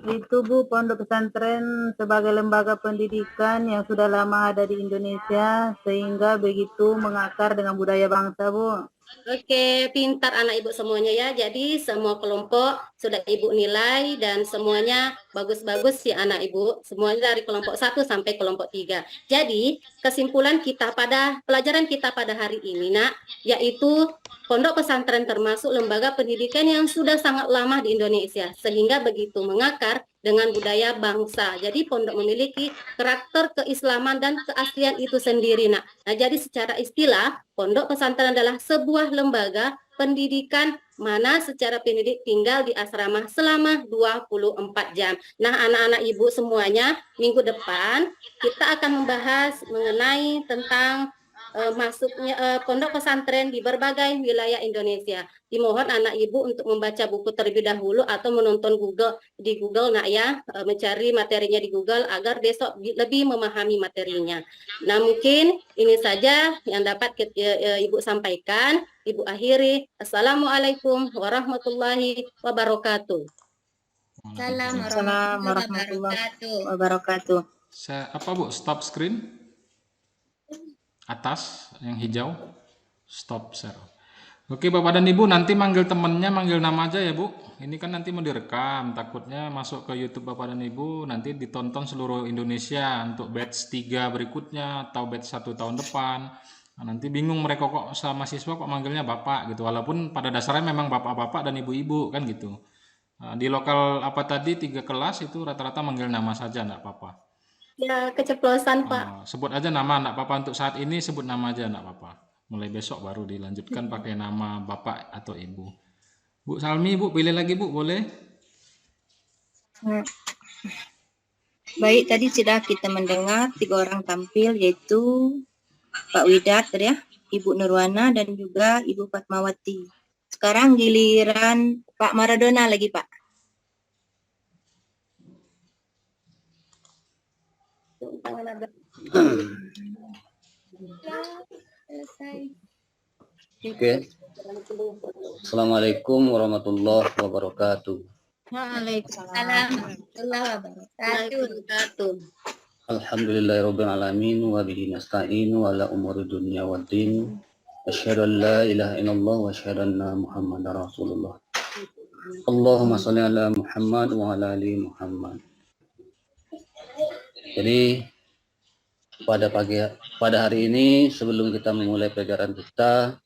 itu Bu, pondok pesantren sebagai lembaga pendidikan yang sudah lama ada di Indonesia sehingga begitu mengakar dengan budaya bangsa Bu. Oke, pintar anak Ibu semuanya ya. Jadi semua kelompok sudah Ibu nilai dan semuanya bagus-bagus ya anak Ibu. Semuanya dari kelompok 1 sampai kelompok 3. Jadi kesimpulan kita pada pelajaran kita pada hari ini nak, yaitu pondok pesantren termasuk lembaga pendidikan yang sudah sangat lama di Indonesia sehingga begitu mengakar dengan budaya bangsa. Jadi pondok memiliki karakter keislaman dan keaslian itu sendiri nak. Nah, jadi secara istilah pondok pesantren adalah sebuah lembaga pendidikan mana secara pendidik tinggal di asrama selama 24 jam. Nah, anak-anak Ibu semuanya, minggu depan kita akan membahas mengenai tentang masuknya pondok pesantren di berbagai wilayah Indonesia. Dimohon anak Ibu untuk membaca buku terlebih dahulu atau menonton di Google nak ya, mencari materinya di Google agar besok lebih memahami materinya. Nah, mungkin ini saja yang dapat Ibu sampaikan. Ibu akhiri. Assalamualaikum warahmatullahi wabarakatuh. Assalamualaikum warahmatullahi wabarakatuh. Apa Bu? Stop screen? Atas yang hijau. Stop share. Oke Bapak dan Ibu, nanti manggil temennya, manggil nama aja ya Bu. Ini kan nanti mau direkam, takutnya masuk ke YouTube Bapak dan Ibu nanti ditonton seluruh Indonesia untuk batch 3 berikutnya atau batch 1 tahun depan. Nah, nanti bingung mereka kok sama siswa kok manggilnya Bapak gitu. Walaupun pada dasarnya memang Bapak-bapak dan Ibu-ibu kan gitu. Nah, di lokal apa tadi 3 kelas itu rata-rata manggil nama saja enggak apa-apa. Ya, keceplosan Pak. Sebut aja nama enggak apa-apa, untuk saat ini sebut nama aja enggak apa-apa. Mulai besok baru dilanjutkan pakai nama Bapak atau Ibu. Bu Salmi, Bu pilih lagi Bu, boleh? Baik, tadi sudah kita mendengar 3 orang tampil yaitu Pak Widat ya, Ibu Nurwana dan juga Ibu Fatmawati. Sekarang giliran Pak Maradona lagi Pak. Selesai. Oke. Assalamualaikum warahmatullahi wabarakatuh. Waalaikumsalam warahmatullahi wabarakatuh. Alhamdulillahirabbil alamin wa bihi nasta'inu ala umuri dunya waddin. Asyhadu an la ilaha illallah wa asyhadu anna Muhammadar Rasulullah. Allahumma shalli ala Muhammad wa ala ali Muhammad. Jadi pada hari ini sebelum kita memulai pelajaran kita,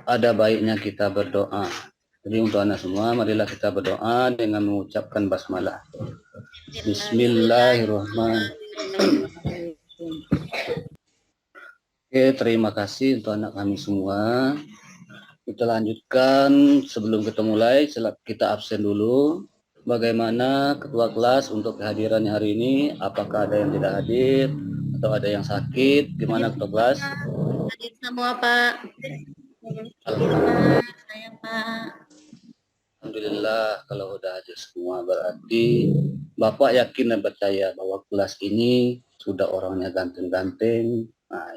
ada baiknya kita berdoa. Jadi untuk anak semua, marilah kita berdoa dengan mengucapkan basmalah. Bismillahirrahmanirrahim. Oke, terima kasih untuk anak kami semua. Kita lanjutkan. Sebelum kita mulai, kita absen dulu. Bagaimana ketua kelas untuk kehadirannya hari ini? Apakah ada yang tidak hadir atau ada yang sakit? Gimana ketua kelas? Hadir semua, Pak. Saya Pak. Alhamdulillah, kalau udah hadir semua berarti Bapak yakin dan percaya bahwa kelas ini sudah orangnya ganteng-ganteng, nah,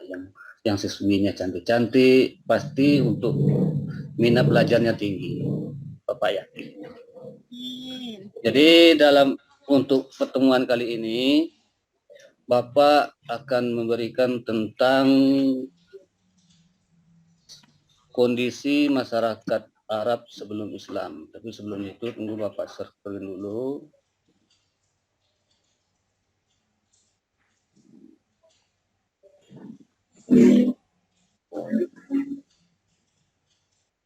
yang siswinya cantik-cantik, pasti untuk minat belajarnya tinggi. Bapak yakin. Jadi untuk pertemuan kali ini Bapak akan memberikan tentang kondisi masyarakat Arab sebelum Islam. Tapi sebelum itu tunggu Bapak screen dulu.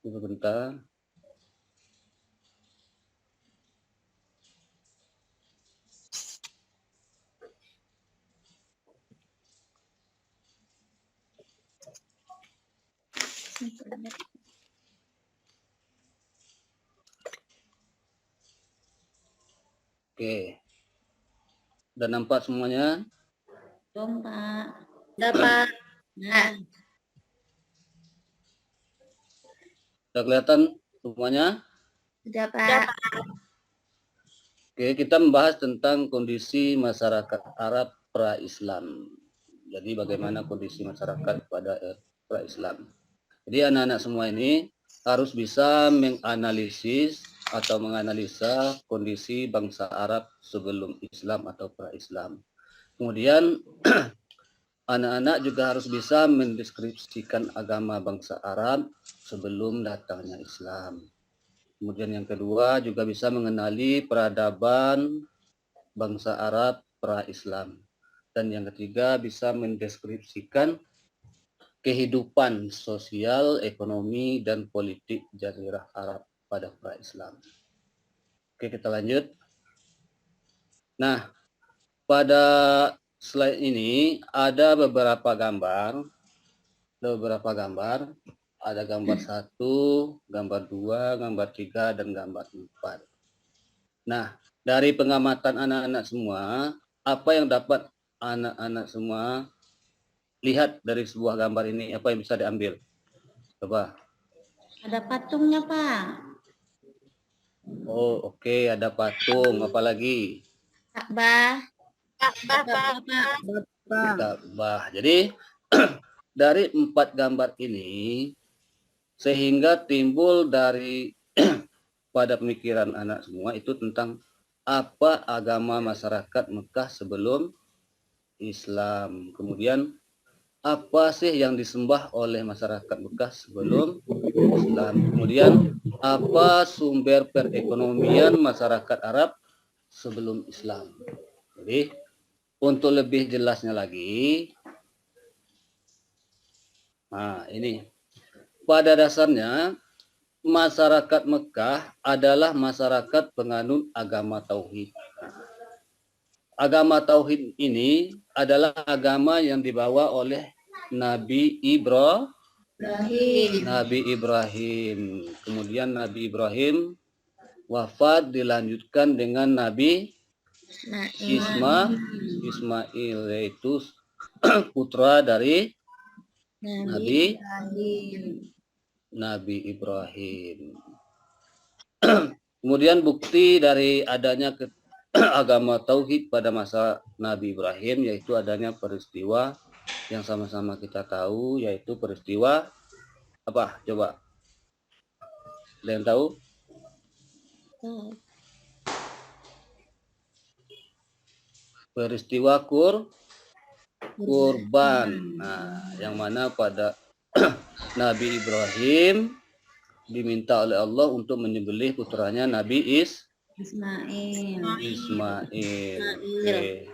Sebentar. Oke. Udah nampak semuanya? Belum Pak. Dapat. Nah, Udah kelihatan semuanya? sudah Pak. Oke, kita membahas tentang kondisi masyarakat Arab pra-Islam. Jadi bagaimana kondisi masyarakat pada pra-Islam. Jadi anak-anak semua ini harus bisa menganalisis atau menganalisa kondisi bangsa Arab sebelum Islam atau pra-Islam. Kemudian anak-anak juga harus bisa mendeskripsikan agama bangsa Arab sebelum datangnya Islam. Kemudian yang kedua juga bisa mengenali peradaban bangsa Arab pra-Islam. Dan yang ketiga bisa mendeskripsikan kehidupan sosial, ekonomi, dan politik Jazirah Arab pada pra-Islam. Oke, kita lanjut. Nah, pada slide ini ada beberapa gambar. Ada gambar 1, gambar 2, gambar 3, dan gambar 4. Nah, dari pengamatan anak-anak semua, apa yang dapat anak-anak semua lihat dari sebuah gambar ini? Apa yang bisa diambil? Coba. Ada patungnya Pak. Oh, oke, ada patung. Apa lagi? Ka'bah. Ka'bah. Jadi dari 4 gambar ini sehingga timbul dari pada pemikiran anak semua itu tentang apa agama masyarakat Mekah sebelum Islam. Kemudian apa sih yang disembah oleh masyarakat Mekah sebelum Islam. Kemudian apa sumber perekonomian masyarakat Arab sebelum Islam. Jadi untuk lebih jelasnya lagi, nah ini pada dasarnya masyarakat Mekah adalah masyarakat penganut agama tauhid. Agama tauhid ini adalah agama yang dibawa oleh Nabi Ibrahim. Kemudian Nabi Ibrahim wafat dilanjutkan dengan Nabi Ismail, yaitu putra dari Nabi Ibrahim. Kemudian bukti dari adanya agama tauhid pada masa Nabi Ibrahim, yaitu adanya peristiwa yang sama-sama kita tahu, yaitu peristiwa apa? Coba, ada yang tahu? Peristiwa kurban. Nah, yang mana pada Nabi Ibrahim diminta oleh Allah untuk menyembelih putranya Nabi Ismail. Ismail. Oke.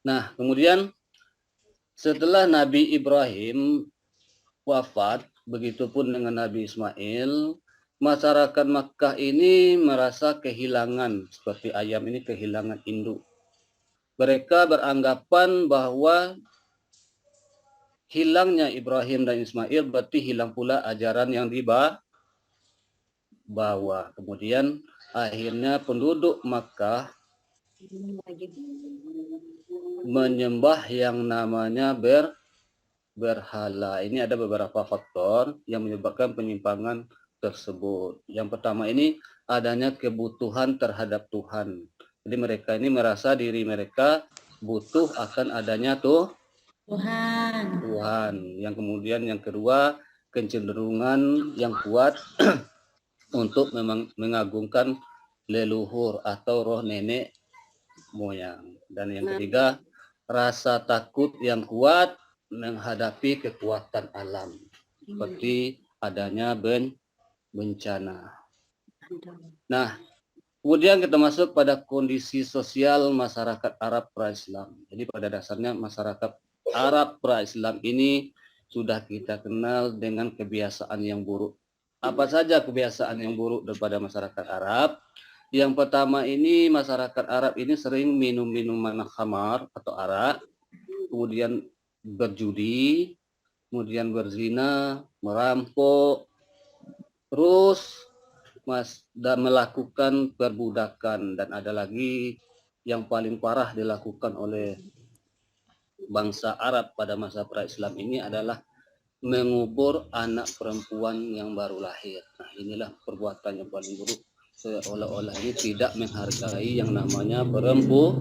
Nah, kemudian setelah Nabi Ibrahim wafat, begitupun dengan Nabi Ismail, masyarakat Makkah ini merasa kehilangan, seperti ayam ini kehilangan induk. Mereka beranggapan bahwa hilangnya Ibrahim dan Ismail berarti hilang pula ajaran yang dibawa. Kemudian akhirnya penduduk Makkah menyembah yang namanya berhala. Ini ada beberapa faktor yang menyebabkan penyimpangan tersebut. Yang pertama ini adanya kebutuhan terhadap Tuhan. Jadi mereka ini merasa diri mereka butuh akan adanya Tuhan. Yang kemudian yang kedua, kecenderungan yang kuat untuk memang mengagungkan leluhur atau roh nenek moyang. Dan yang ketiga, rasa takut yang kuat menghadapi kekuatan alam, seperti adanya bencana. Nah, kemudian kita masuk pada kondisi sosial masyarakat Arab pra-Islam. Jadi pada dasarnya masyarakat Arab pra-Islam ini sudah kita kenal dengan kebiasaan yang buruk. Apa saja kebiasaan yang buruk daripada masyarakat Arab? Yang pertama ini, masyarakat Arab ini sering minum minuman khamar atau arak, kemudian berjudi, kemudian berzina, merampok, terus dan melakukan perbudakan. Dan ada lagi yang paling parah dilakukan oleh bangsa Arab pada masa pra-Islam ini adalah mengubur anak perempuan yang baru lahir. Nah, inilah perbuatan yang paling buruk, seolah-olah ini tidak menghargai yang namanya perempuan.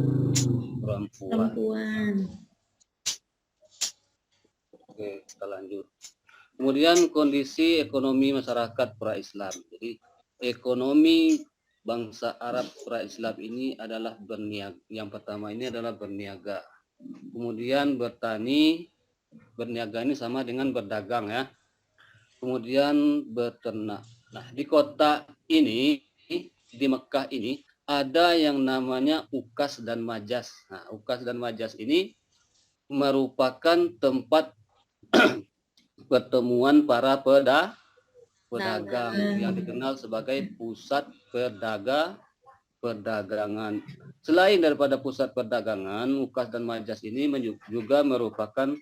Oke, kita lanjut. Kemudian kondisi ekonomi masyarakat pra-Islam. Jadi ekonomi bangsa Arab pra-Islam ini adalah berniaga. Yang pertama ini adalah berniaga. Kemudian bertani, berniaga ini sama dengan berdagang ya. Kemudian beternak. Nah, di kota ini, di Mekah ini, ada yang namanya Ukas dan Majas. Nah, Ukas dan Majas ini merupakan tempat pertemuan para pedagang yang dikenal sebagai pusat perdagangan. Selain daripada pusat perdagangan, Ukas dan Majas ini juga merupakan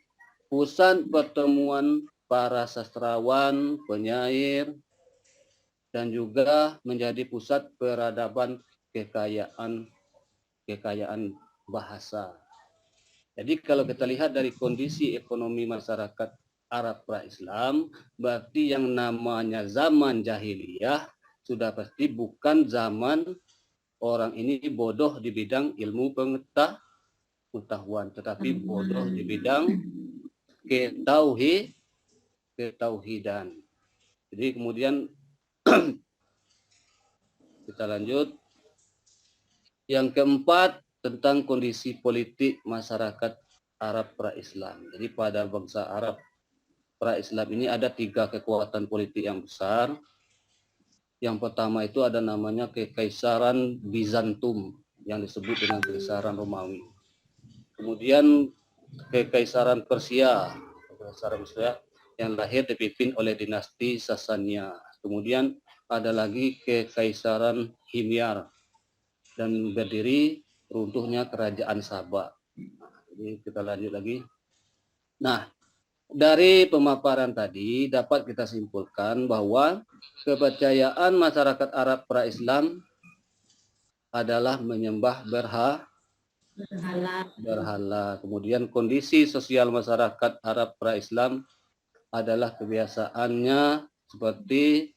pusat pertemuan para sastrawan, penyair, dan juga menjadi pusat peradaban kekayaan bahasa. Jadi kalau kita lihat dari kondisi ekonomi masyarakat Arab pra-Islam, berarti yang namanya zaman jahiliyah sudah pasti bukan zaman orang ini bodoh di bidang ilmu pengetahuan, tetapi bodoh di bidang ketauhidan. Jadi kemudian kita lanjut. Yang keempat, tentang kondisi politik masyarakat Arab pra-Islam. Jadi pada bangsa Arab pra-Islam ini ada 3 kekuatan politik yang besar. Yang pertama itu ada namanya Kekaisaran Bizantum yang disebut dengan Kekaisaran Romawi. Kemudian Kekaisaran Persia yang lahir dipimpin oleh dinasti Sasania. Kemudian ada lagi Kekaisaran Himyar dan berdiri runtuhnya kerajaan Sabah. Jadi kita lanjut lagi. Nah, dari pemaparan tadi dapat kita simpulkan bahwa kepercayaan masyarakat Arab pra-Islam adalah menyembah berhala. Kemudian kondisi sosial masyarakat Arab pra-Islam adalah kebiasaannya seperti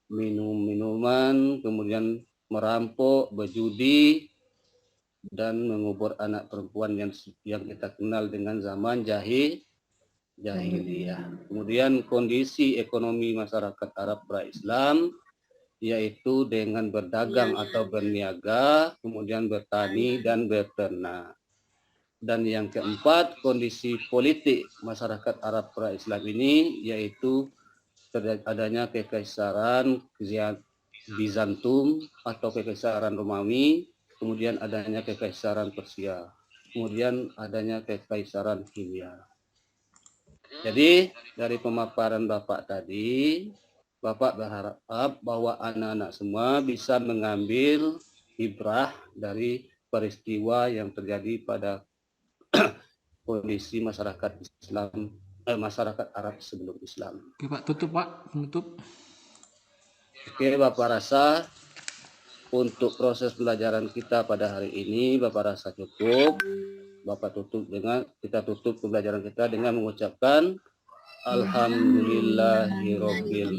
minum-minuman, kemudian merampok, berjudi, dan mengubur anak perempuan yang kita kenal dengan zaman jahiliyah. Kemudian kondisi ekonomi masyarakat Arab pra-Islam yaitu dengan berdagang atau berniaga, kemudian bertani dan beternak. Dan yang keempat, kondisi politik masyarakat Arab pra-Islam ini yaitu adanya kekaisaran Bizantum atau kekaisaran Romawi, kemudian adanya kekaisaran Persia, kemudian adanya kekaisaran Hindia. Jadi dari pemaparan Bapak tadi, Bapak berharap bahwa anak-anak semua bisa mengambil ibrah dari peristiwa yang terjadi pada kondisi masyarakat Islam, masyarakat Arab sebelum Islam. Oke Pak, tutup Pak, penutup. Oke, Bapak rasa untuk proses pembelajaran kita pada hari ini, Bapak rasa cukup. Bapak kita tutup pembelajaran kita dengan mengucapkan Alhamdulillahirabbil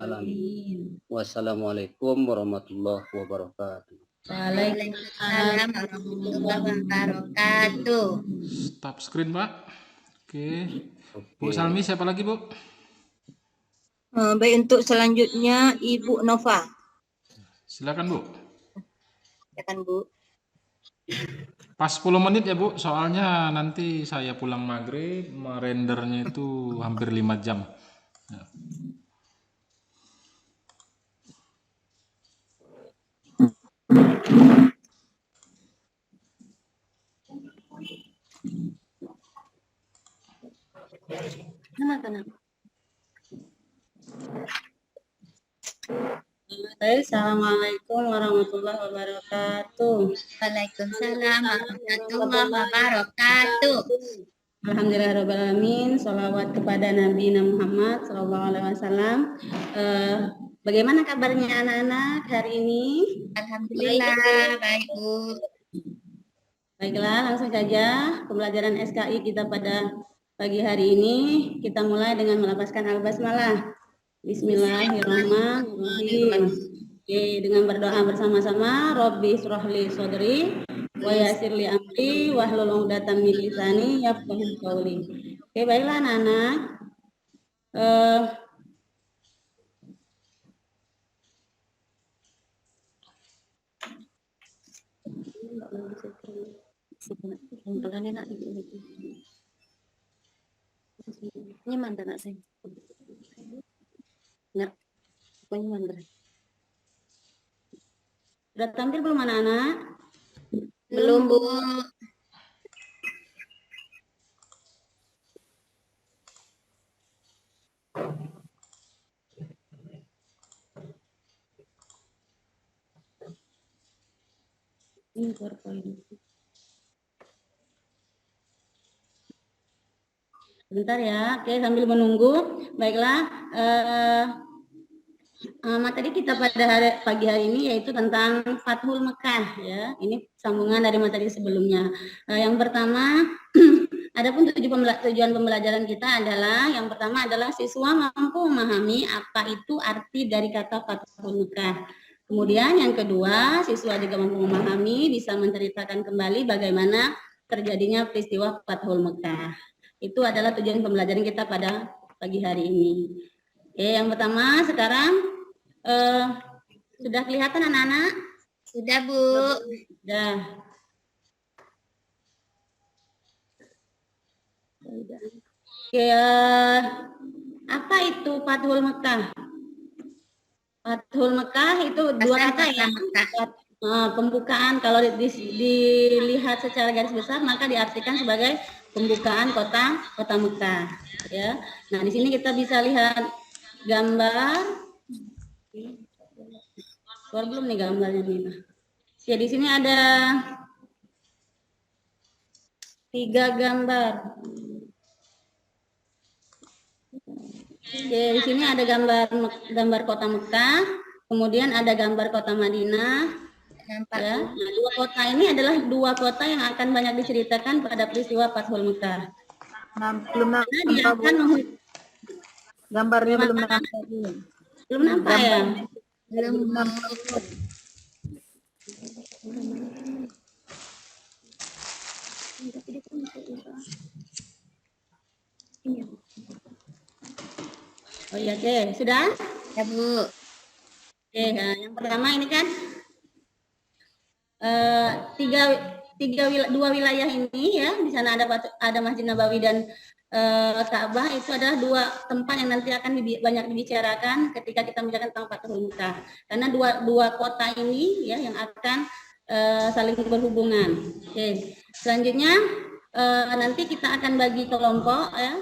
alamin. Wassalamualaikum warahmatullahi wabarakatuh. Waalaikumsalam warahmatullahi wabarakatuh. Stop screen Pak. Oke. Bu Salmi, siapa lagi Bu? Baik, untuk selanjutnya Ibu Nova. Silakan Bu. Silakan Bu. Pas 10 menit ya Bu, soalnya nanti saya pulang maghrib, merendernya itu hampir 5 jam. Ya. Assalamualaikum warahmatullahi wabarakatuh. Waalaikumsalam warahmatullahi wabarakatuh. Alhamdulillahirrahmanirrahim. Sholawat kepada Nabi Muhammad SAW. Bagaimana kabarnya anak-anak hari ini? Alhamdulillah, baik Bu. Baiklah, langsung saja pembelajaran SKI kita pada pagi hari ini. Kita mulai dengan melafazkan al-basmalah. Bismillahirrahmanirrahim. Oke, dengan berdoa bersama-sama, Robbi shrahli sodri wa yassirli amri wahlul 'uqdatam min lisani yafqahu qawli. Oke, baiklah anak-anak. Sudah tampil belum anak-anak? Belum Bu. Bentar ya, oke sambil menunggu. Baiklah, materi kita pada pagi hari ini yaitu tentang Fathul Mekah ya. Ini sambungan dari materi sebelumnya. Yang pertama, adapun tujuan pembelajaran kita adalah yang pertama adalah siswa mampu memahami apa itu arti dari kata Fathul Mekah. Kemudian yang kedua, siswa juga mampu memahami, bisa menceritakan kembali bagaimana terjadinya peristiwa Fathul Mekah. Itu adalah tujuan pembelajaran kita pada pagi hari ini. Oke, yang pertama sekarang sudah kelihatan anak-anak? Sudah Bu. Sudah. Oke, apa itu Fathul Mekah? Fathul Mekah itu dua kata ya. Pembukaan, kalau dilihat secara garis besar maka diartikan sebagai pembukaan kota Mekah ya. Nah, di sini kita bisa lihat gambar. Keluar belum nih gambarnya nih? Ya, di sini ada 3 gambar. Oke, di sini ada gambar kota Mekah, kemudian ada gambar kota Madinah. Ya. Nah, 2 kota ini adalah 2 kota yang akan banyak diceritakan pada peristiwa Fathul Mekah. Belum nampak, Dia akan gambarnya belum nampak. Belum nampak ya? Belum. Oh iya, oke. Sudah? Ya, Bu. Oke, nah, yang pertama ini kan dua wilayah ini ya, di sana ada Masjid Nabawi dan Ka'bah, itu adalah dua tempat yang nanti akan banyak dibicarakan ketika kita membicarakan tentang Fathul Makkah. Karena dua kota ini ya yang akan saling berhubungan. Oke. Selanjutnya nanti kita akan bagi kelompok ya.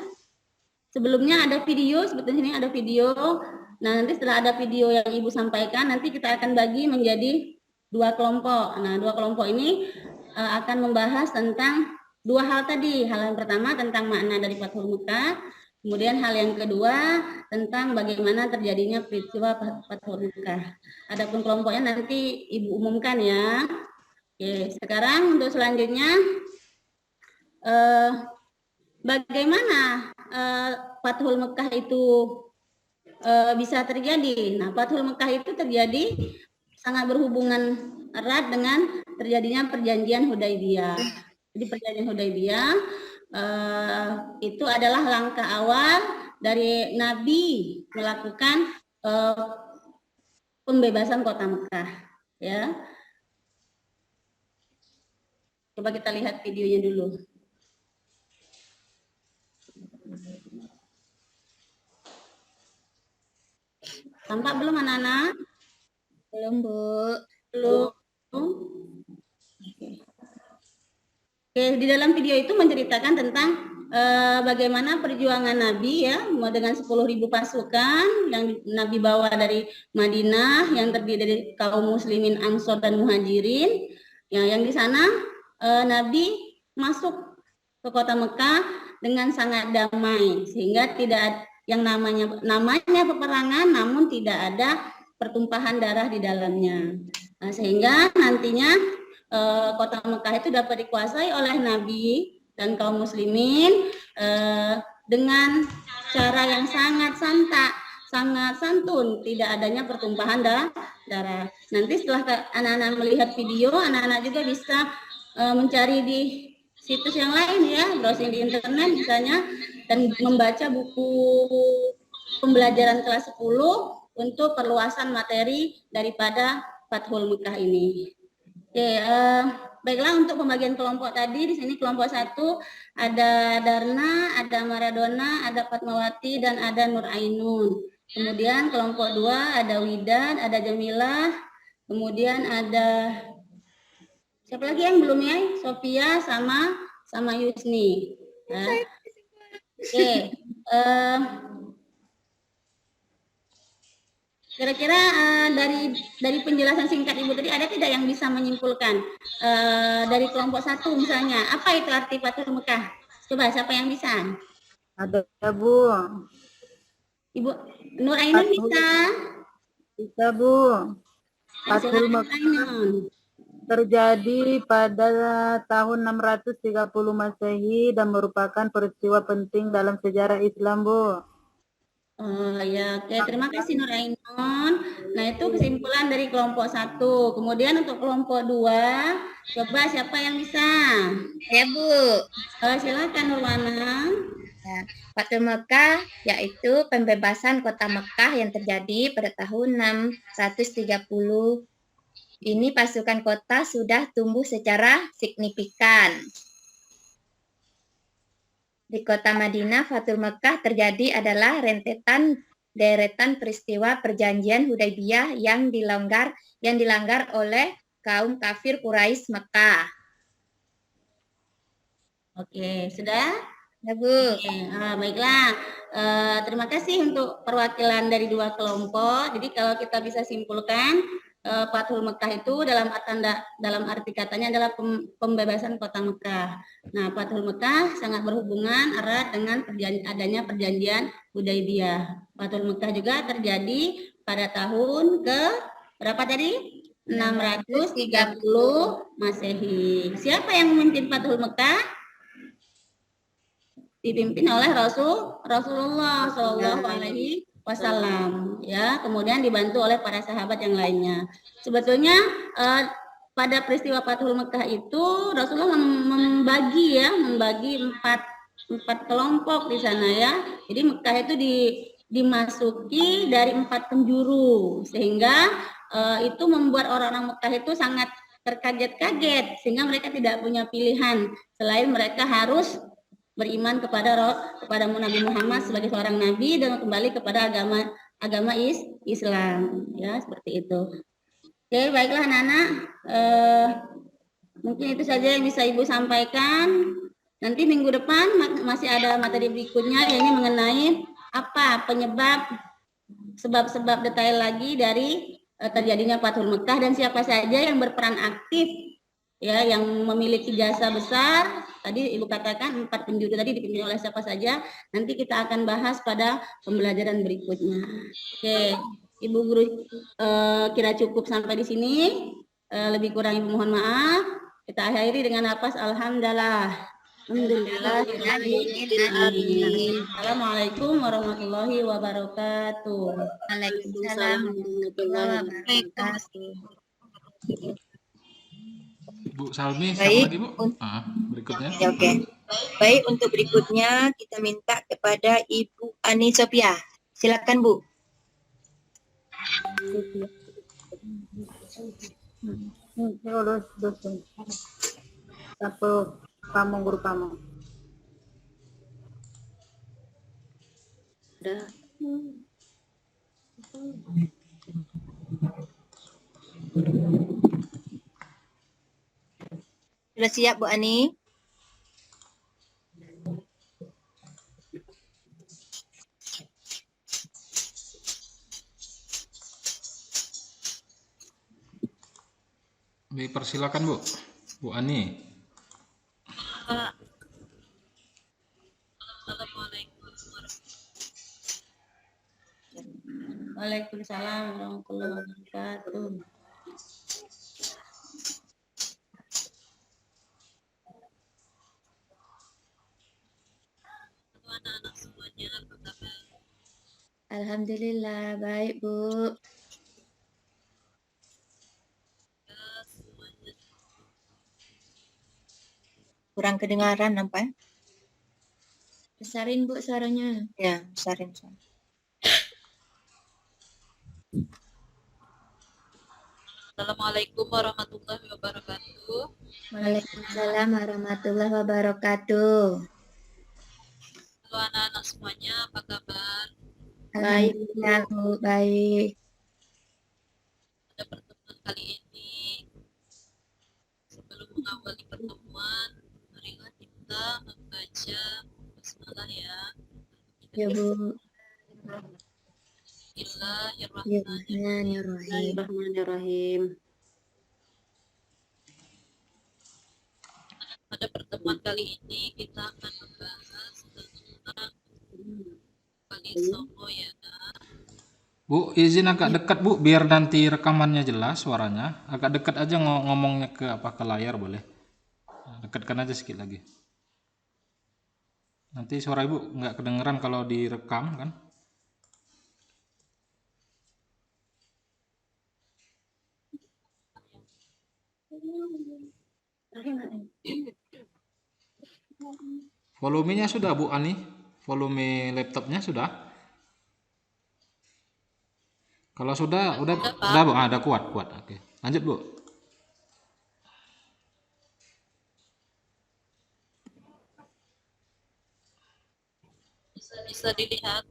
Sebelumnya ada video, sebetulnya ini ada video. Nah, nanti setelah ada video yang Ibu sampaikan, nanti kita akan bagi menjadi dua kelompok. Nah, dua kelompok ini akan membahas tentang dua hal tadi. Hal yang pertama tentang makna dari Fathul Makkah, kemudian hal yang kedua tentang bagaimana terjadinya peristiwa Fathul Makkah. Adapun kelompoknya nanti Ibu umumkan ya. Oke, sekarang untuk selanjutnya bagaimana Fathul Makkah itu bisa terjadi? Nah, Fathul Makkah itu terjadi sangat berhubungan erat dengan terjadinya perjanjian Hudaybiyah. Jadi perjanjian Hudaybiyah itu adalah langkah awal dari Nabi melakukan pembebasan kota Mekah. Ya, coba kita lihat videonya dulu. Tampak belum anak-anak? Belum, Bu. Belum. Oke, di dalam video itu menceritakan tentang bagaimana perjuangan Nabi ya dengan 10.000 pasukan yang Nabi bawa dari Madinah yang terdiri dari kaum muslimin Ansor dan Muhajirin. Ya, yang di sana Nabi masuk ke kota Mekah dengan sangat damai sehingga tidak yang namanya peperangan, namun tidak ada pertumpahan darah di dalamnya. Nah, sehingga nantinya kota Mekah itu dapat dikuasai oleh Nabi dan kaum muslimin dengan cara yang sangat santun, tidak adanya pertumpahan darah. Nanti setelah anak-anak melihat video, anak-anak juga bisa mencari di situs yang lain ya, browsing di internet misalnya, dan membaca buku pembelajaran kelas 10 untuk perluasan materi daripada Fathul Makkah ini. Oke, baiklah untuk pembagian kelompok tadi, di sini kelompok 1 ada Darna, ada Maradona, ada Fatmawati, dan ada Nur Ainun. Kemudian kelompok 2 ada Widad, ada Jamilah, kemudian ada siapa lagi yang belum ya? Sofia sama Yusni. Oke, kira-kira dari penjelasan singkat Ibu tadi ada tidak yang bisa menyimpulkan dari kelompok 1 misalnya apa itu arti Fathul Makkah? Coba siapa yang bisa? Ada Bu. Ibu Nur Ainun bisa? Bisa Bu. Fathul Makkah terjadi pada tahun 630 Masehi dan merupakan peristiwa penting dalam sejarah Islam, Bu. Oh ya, oke. Terima kasih Nur Ainun. Nah, itu kesimpulan dari kelompok 1. Kemudian untuk kelompok 2, coba siapa yang bisa? Ya, Bu. Silakan Nurwana. Ya, Fathul Makkah yaitu pembebasan kota Mekah yang terjadi pada tahun 630. Ini pasukan kota sudah tumbuh secara signifikan. Di kota Madinah, Fathul Makkah terjadi adalah deretan peristiwa perjanjian Hudaybiyah yang dilanggar oleh kaum kafir Quraisy Mekah. Oke, sudah? Ya, Bu. Oke, baiklah. Terima kasih untuk perwakilan dari dua kelompok. Jadi kalau kita bisa simpulkan, Fathul Makkah itu dalam arti katanya adalah pembebasan kota Mekah. Nah, Fathul Makkah sangat berhubungan erat dengan adanya perjanjian Hudaybiyah. Fathul Makkah juga terjadi pada tahun ke berapa tadi? 630 Masehi. Siapa yang memimpin Fathul Makkah? Dipimpin oleh Rasulullah Shallallahu Alaihi wasallam, ya. Kemudian dibantu oleh para sahabat yang lainnya. Sebetulnya pada peristiwa Fathul Mekah itu Rasulullah membagi empat kelompok di sana, ya. Jadi Mekah itu dimasuki dari 4 penjuru, sehingga itu membuat orang-orang Mekah itu sangat terkaget-kaget, sehingga mereka tidak punya pilihan selain mereka harus beriman kepada Nabi Muhammad sebagai seorang nabi dan kembali kepada agama Islam, ya, seperti itu. Oke, baiklah anak-anak, mungkin itu saja yang bisa Ibu sampaikan. Nanti minggu depan masih ada materi berikutnya, yakni mengenai apa sebab-sebab detail lagi dari terjadinya Fathul Mekah dan siapa saja yang berperan aktif, ya, yang memiliki jasa besar. Tadi Ibu katakan 4 penjuru tadi dipimpin oleh siapa saja. Nanti kita akan bahas pada pembelajaran berikutnya. Oke, Ibu Guru kira cukup sampai di sini. Lebih kurang Ibu mohon maaf. Kita akhiri dengan nafas alhamdulillah. Alhamdulillah. Assalamualaikum warahmatullahi wabarakatuh. Waalaikumsalam warahmatullahi wabarakatuh. Bu Salmi, siapa Baik. lagi Bu? Berikutnya. Ya, oke. Baik, untuk berikutnya kita minta kepada Ibu Ani Sophia. Silakan Bu. dosen. Satu kamu guru kamu. Udah. Sudah siap Bu Ani? Dipersilakan Bu Ani. Waalaikumsalam warahmatullahi wabarakatuh. Anak-anak semuanya, apa kabar? Alhamdulillah, baik Bu. Kurang kedengaran nampaknya. Besarin Bu suaranya. Ya, besarin. Assalamualaikum warahmatullahi wabarakatuh. Waalaikumsalam warahmatullahi wabarakatuh. Halo anak-anak semuanya, apa kabar? Baik, ya Bu, baik. Pada pertemuan kali ini, sebelum mengawali pertemuan, marilah kita membaca basmalah ya. Ya Bu. Bismillahirrahmanirrahim. Bismillahirrahmanirrahim. Pada pertemuan kali ini kita akan membahas tentang Bani Songo ya. Bu, izin agak dekat Bu, biar nanti rekamannya jelas suaranya. Agak dekat aja ngomongnya ke layar boleh. Dekatkan aja sedikit lagi. Nanti suara Ibu nggak kedengeran kalau direkam kan? Volumenya sudah Bu Ani? Volume laptopnya sudah? Kalau sudah udah Bu, ada kuat. Oke. Lanjut Bu. Bisa dilihat.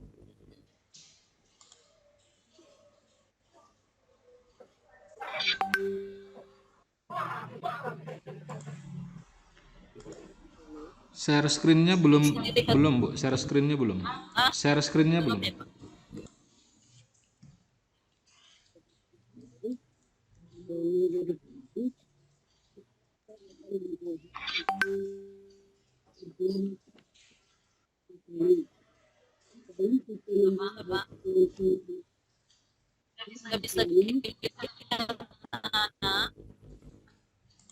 Share screen-nya belum Bu. Share screen-nya belum. Share screen-nya belum. Bisa dilihat anak-anak.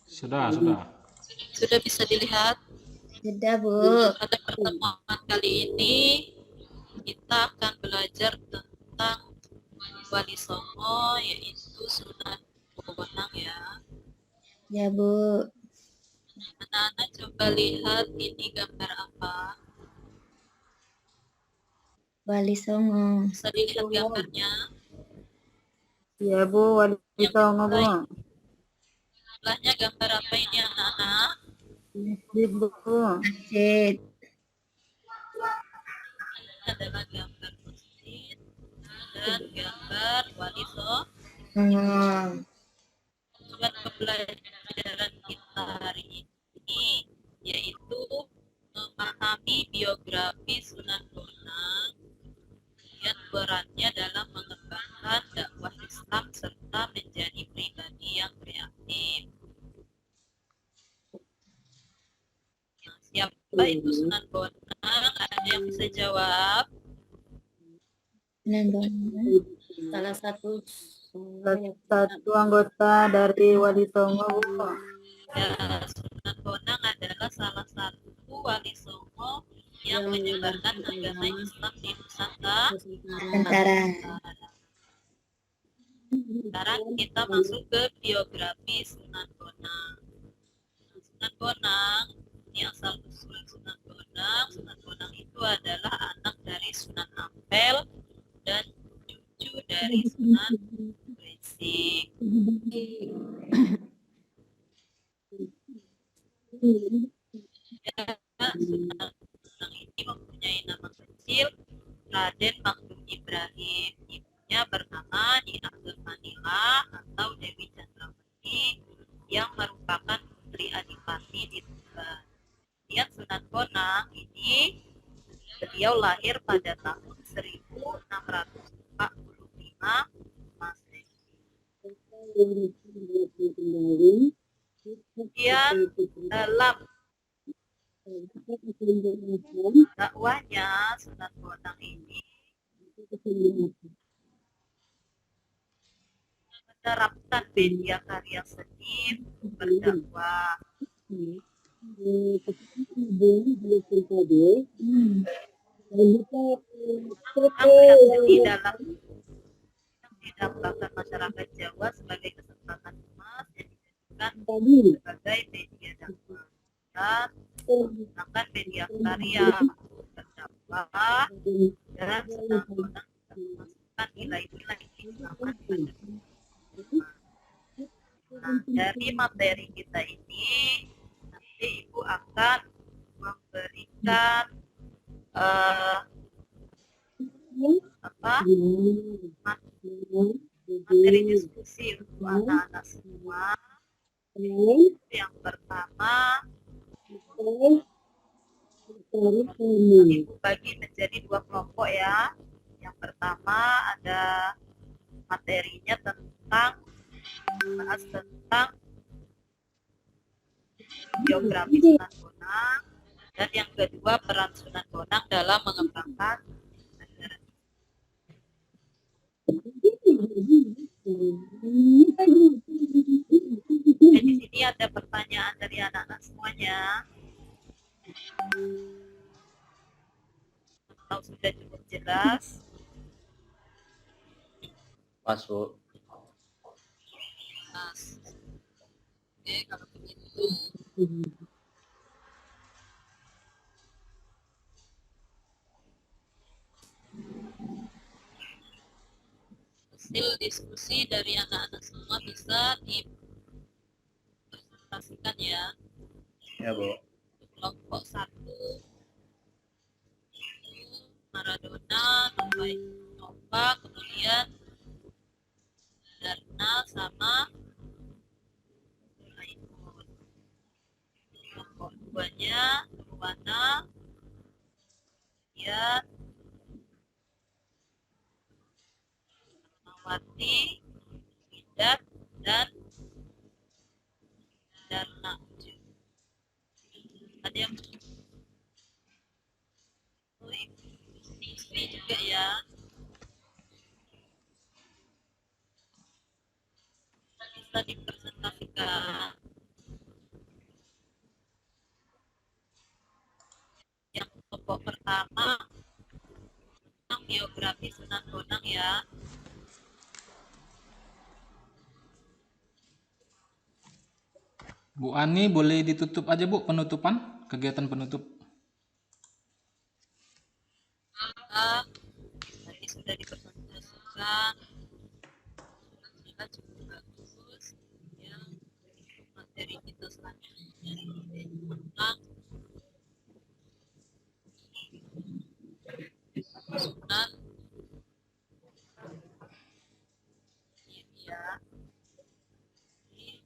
Sudah. Sudah bisa dilihat. Sudah Bu. Pada pertemuan kali ini kita akan belajar tentang Wali Songo yaitu Sunan Bonang ya. Ya, Bu. Anak-anak coba lihat ini gambar apa? Wali Songo. Bisa dilihat gambarnya. Ya Bu, Wali Songo Bu. Sebelahnya gambar apa ini anak-anak? Masjid Bu. Masjid. Ini adalah gambar masjid dan gambar Wali Songo. Tujuan pembelajaran kita hari ini yaitu memahami biografi Sunan Bonang, kemudian perannya dalam mengembangkan dakwah Islam serta menjadi pribadi yang kreatif. Nah, siapa itu Sunan Bonang? Ada yang bisa jawab? Sunan Bonang. Salah satu anggota dari Wali Songo Bu. Ya, Sunan Bonang adalah salah satu wali Songo yang menyebarkan agama Islam di Nusantara. Sekarang kita masuk ke biografi Sunan Bonang. Sunan Bonang, ini asal usul Sunan Bonang. Sunan Bonang itu adalah anak dari Sunan Ampel dan cucu dari Sunan Gresik. Sunan Bonang ini mempunyai nama kecil Raden Maktum Ibrahim. Ibunya bernama Nyi Ageng Manila atau Dewi Chandrawati yang merupakan putri Adipati di Tuban. Kemudian Sunan Bonang ini beliau lahir pada tahun 1645 Masehi. Kemudian dalam dakwahnya Sunan Bonang ini menerapkan media karya seni untuk berdakwah. Karya seni dalam didapatkan masyarakat Jawa sebagai kesempatan emas yang dijadikan sebagai media dakwah. Dan menggunakan media karya berdakwah dan Sunan Bonang memasukkan nilai-nilai keislaman pada Nah, dari materi kita ini nanti Ibu akan memberikan materi diskusi untuk anak-anak semua. Yang pertama, Ibu bagi menjadi 2 kelompok ya. Yang pertama ada materinya tentang bahas tentang biografi Sunan Bonang, dan yang kedua peran Sunan Bonang dalam mengembangkan negara. Di sini ada pertanyaan dari anak-anak semuanya. Atau sudah cukup jelas? Masuk. Oke, kalau begitu hasil diskusi dari anak-anak semua bisa dipresentasikan ya. Ya, Bu. Kelompok 1 Maradona, Nova, kemudian Darna sama kelompok 2-nya Ruwana, kemudian Mawati, Widat, dan Darna. Ada yang ini juga ya. Bisa dipresentasikan. Yang kelompok pertama tentang biografi Sunan Bonang ya. Bu Ani boleh ditutup aja Bu penutupan, kegiatan penutup. Tadi sudah dipresentasikan, jelas cukup bagus. Yang materi kita selanjutnya tentang sunnah ya.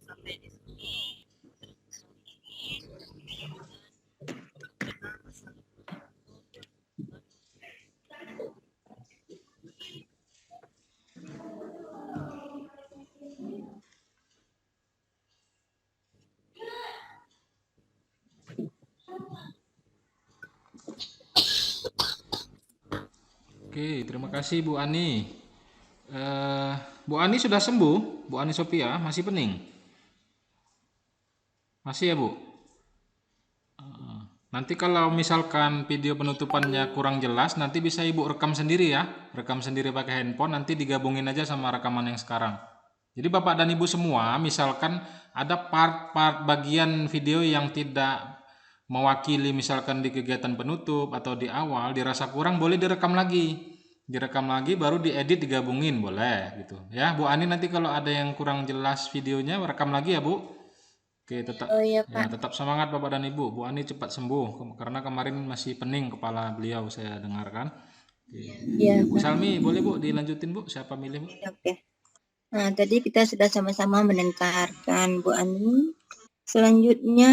Sampai di sini Oke, terima kasih Bu Ani. Bu Ani sudah sembuh? Bu Ani Sophia masih pening? Masih ya Bu? Nanti kalau misalkan video penutupannya kurang jelas, nanti bisa Ibu rekam sendiri ya. Rekam sendiri pakai handphone, nanti digabungin aja sama rekaman yang sekarang. Jadi Bapak dan Ibu semua, misalkan ada part-part bagian video yang tidak mewakili misalkan di kegiatan penutup atau di awal dirasa kurang, boleh direkam lagi baru diedit digabungin, boleh gitu ya. Bu Ani nanti kalau ada yang kurang jelas videonya rekam lagi ya Bu. Oke, tetap Oh iya ya, Pak. tetap semangat Bapak dan Ibu. Bu Ani cepat sembuh karena kemarin masih pening kepala beliau, saya dengarkan. Oke. Iya Bu Pak. Salmi boleh Bu dilanjutin Bu, siapa milih Bu? Oke. Nah, tadi kita sudah sama-sama mendengarkan Bu Ani. Selanjutnya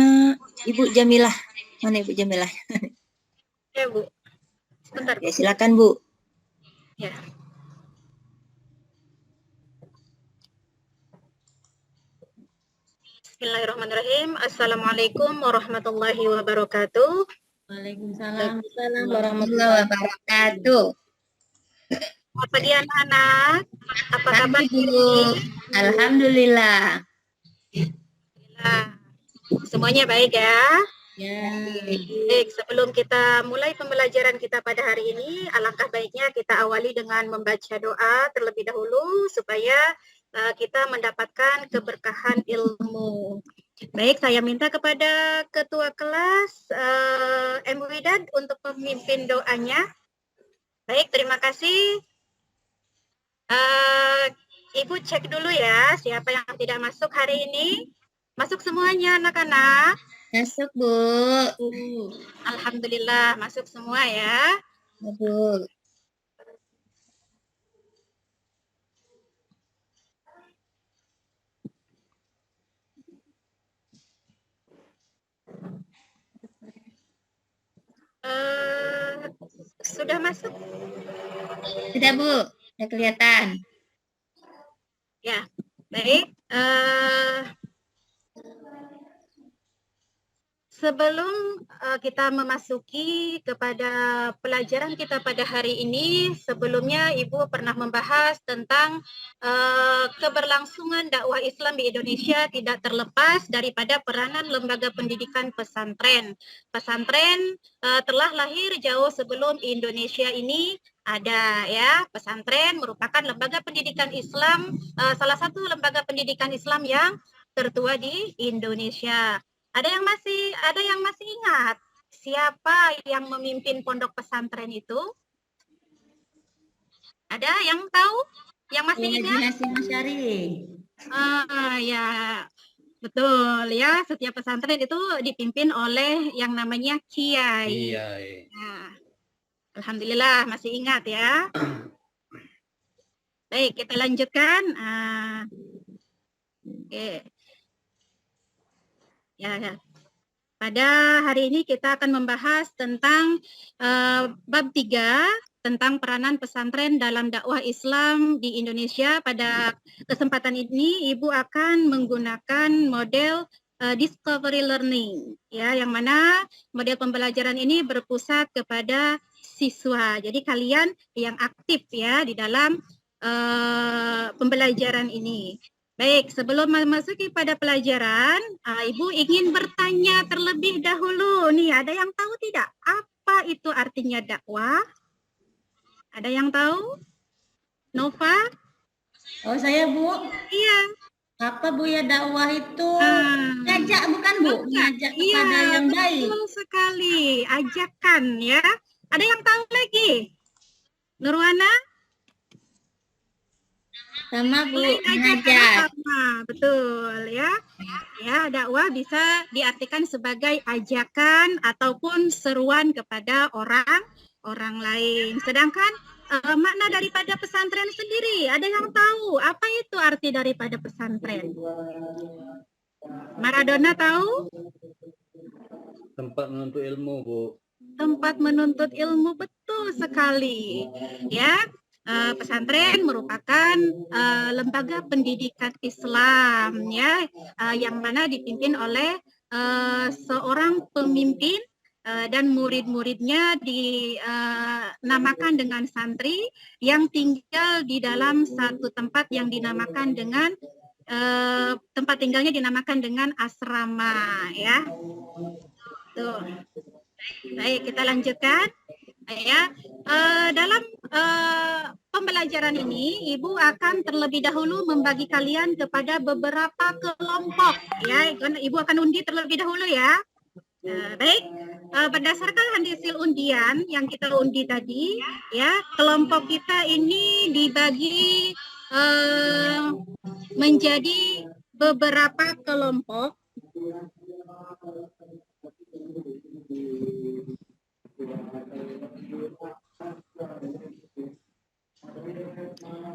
Ibu Jamilah. Mana Ibu Jamilah? Ya Bu, sebentar. Ya, silakan Bu. Ya. Bismillahirrahmanirrahim. Assalamualaikum warahmatullahi wabarakatuh. Waalaikumsalam Warahmatullahi wabarakatuh. Selamat pagi anak-anak. Apa kabar? Pagi Bu. Alhamdulillah. Alhamdulillah. Semuanya baik ya? Ya. Baik, sebelum kita mulai pembelajaran kita pada hari ini, alangkah baiknya kita awali dengan membaca doa terlebih dahulu supaya kita mendapatkan keberkahan ilmu. Baik, saya minta kepada ketua kelas M. Widad untuk memimpin doanya. Baik, terima kasih. Ibu cek dulu ya, siapa yang tidak masuk hari ini. Masuk semuanya anak-anak. Masuk Bu. Alhamdulillah, masuk semua ya. Bu. Sudah masuk? Sudah Bu, sudah kelihatan. Ya, baik. Sebelum kita memasuki kepada pelajaran kita pada hari ini, sebelumnya Ibu pernah membahas tentang keberlangsungan dakwah Islam di Indonesia tidak terlepas daripada peranan lembaga pendidikan pesantren. Pesantren telah lahir jauh sebelum Indonesia ini ada ya. Pesantren merupakan lembaga pendidikan Islam, salah satu lembaga pendidikan Islam yang tertua di Indonesia. Ada yang masih ingat siapa yang memimpin pondok pesantren itu? Ada yang tahu? Yang masih ingat? Hasim Asy'ari. Ya, betul ya. Setiap pesantren itu dipimpin oleh yang namanya kiai. Nah, alhamdulillah masih ingat ya. Baik, kita lanjutkan. Oke. Ya. Pada hari ini kita akan membahas tentang bab 3 tentang peranan pesantren dalam dakwah Islam di Indonesia. Pada kesempatan ini Ibu akan menggunakan model discovery learning ya, yang mana model pembelajaran ini berpusat kepada siswa. Jadi kalian yang aktif ya di dalam pembelajaran ini. Baik, sebelum memasuki pada pelajaran, Ibu ingin bertanya terlebih dahulu. Nih, ada yang tahu tidak? Apa itu artinya dakwah? Ada yang tahu? Nova? Oh, saya Bu. Iya. Apa Bu ya, dakwah itu ngajak bukan Bu? Ngajak kepada yang baik. Betul sekali, ajakan ya. Ada yang tahu lagi? Nurwana? Sama Bu, Ajakan mengajak. sama, betul ya. Ya, dakwah bisa diartikan sebagai ajakan ataupun seruan kepada orang lain. Sedangkan makna daripada pesantren sendiri, ada yang tahu apa itu arti daripada pesantren? Maradona tahu? Tempat menuntut ilmu, Bu. Tempat menuntut ilmu, betul sekali. Ya, pesantren merupakan lembaga pendidikan Islam ya, yang mana dipimpin oleh seorang pemimpin dan murid-muridnya dinamakan dengan santri yang tinggal di dalam satu tempat yang dinamakan dengan tempat tinggalnya dinamakan dengan asrama ya. Tuh. Baik, kita lanjutkan ya. Dalam pembelajaran ini Ibu akan terlebih dahulu membagi kalian kepada beberapa kelompok ya. Ibu akan undi terlebih dahulu ya. Baik, berdasarkan hasil undian yang kita undi tadi, ya kelompok kita ini dibagi menjadi beberapa kelompok.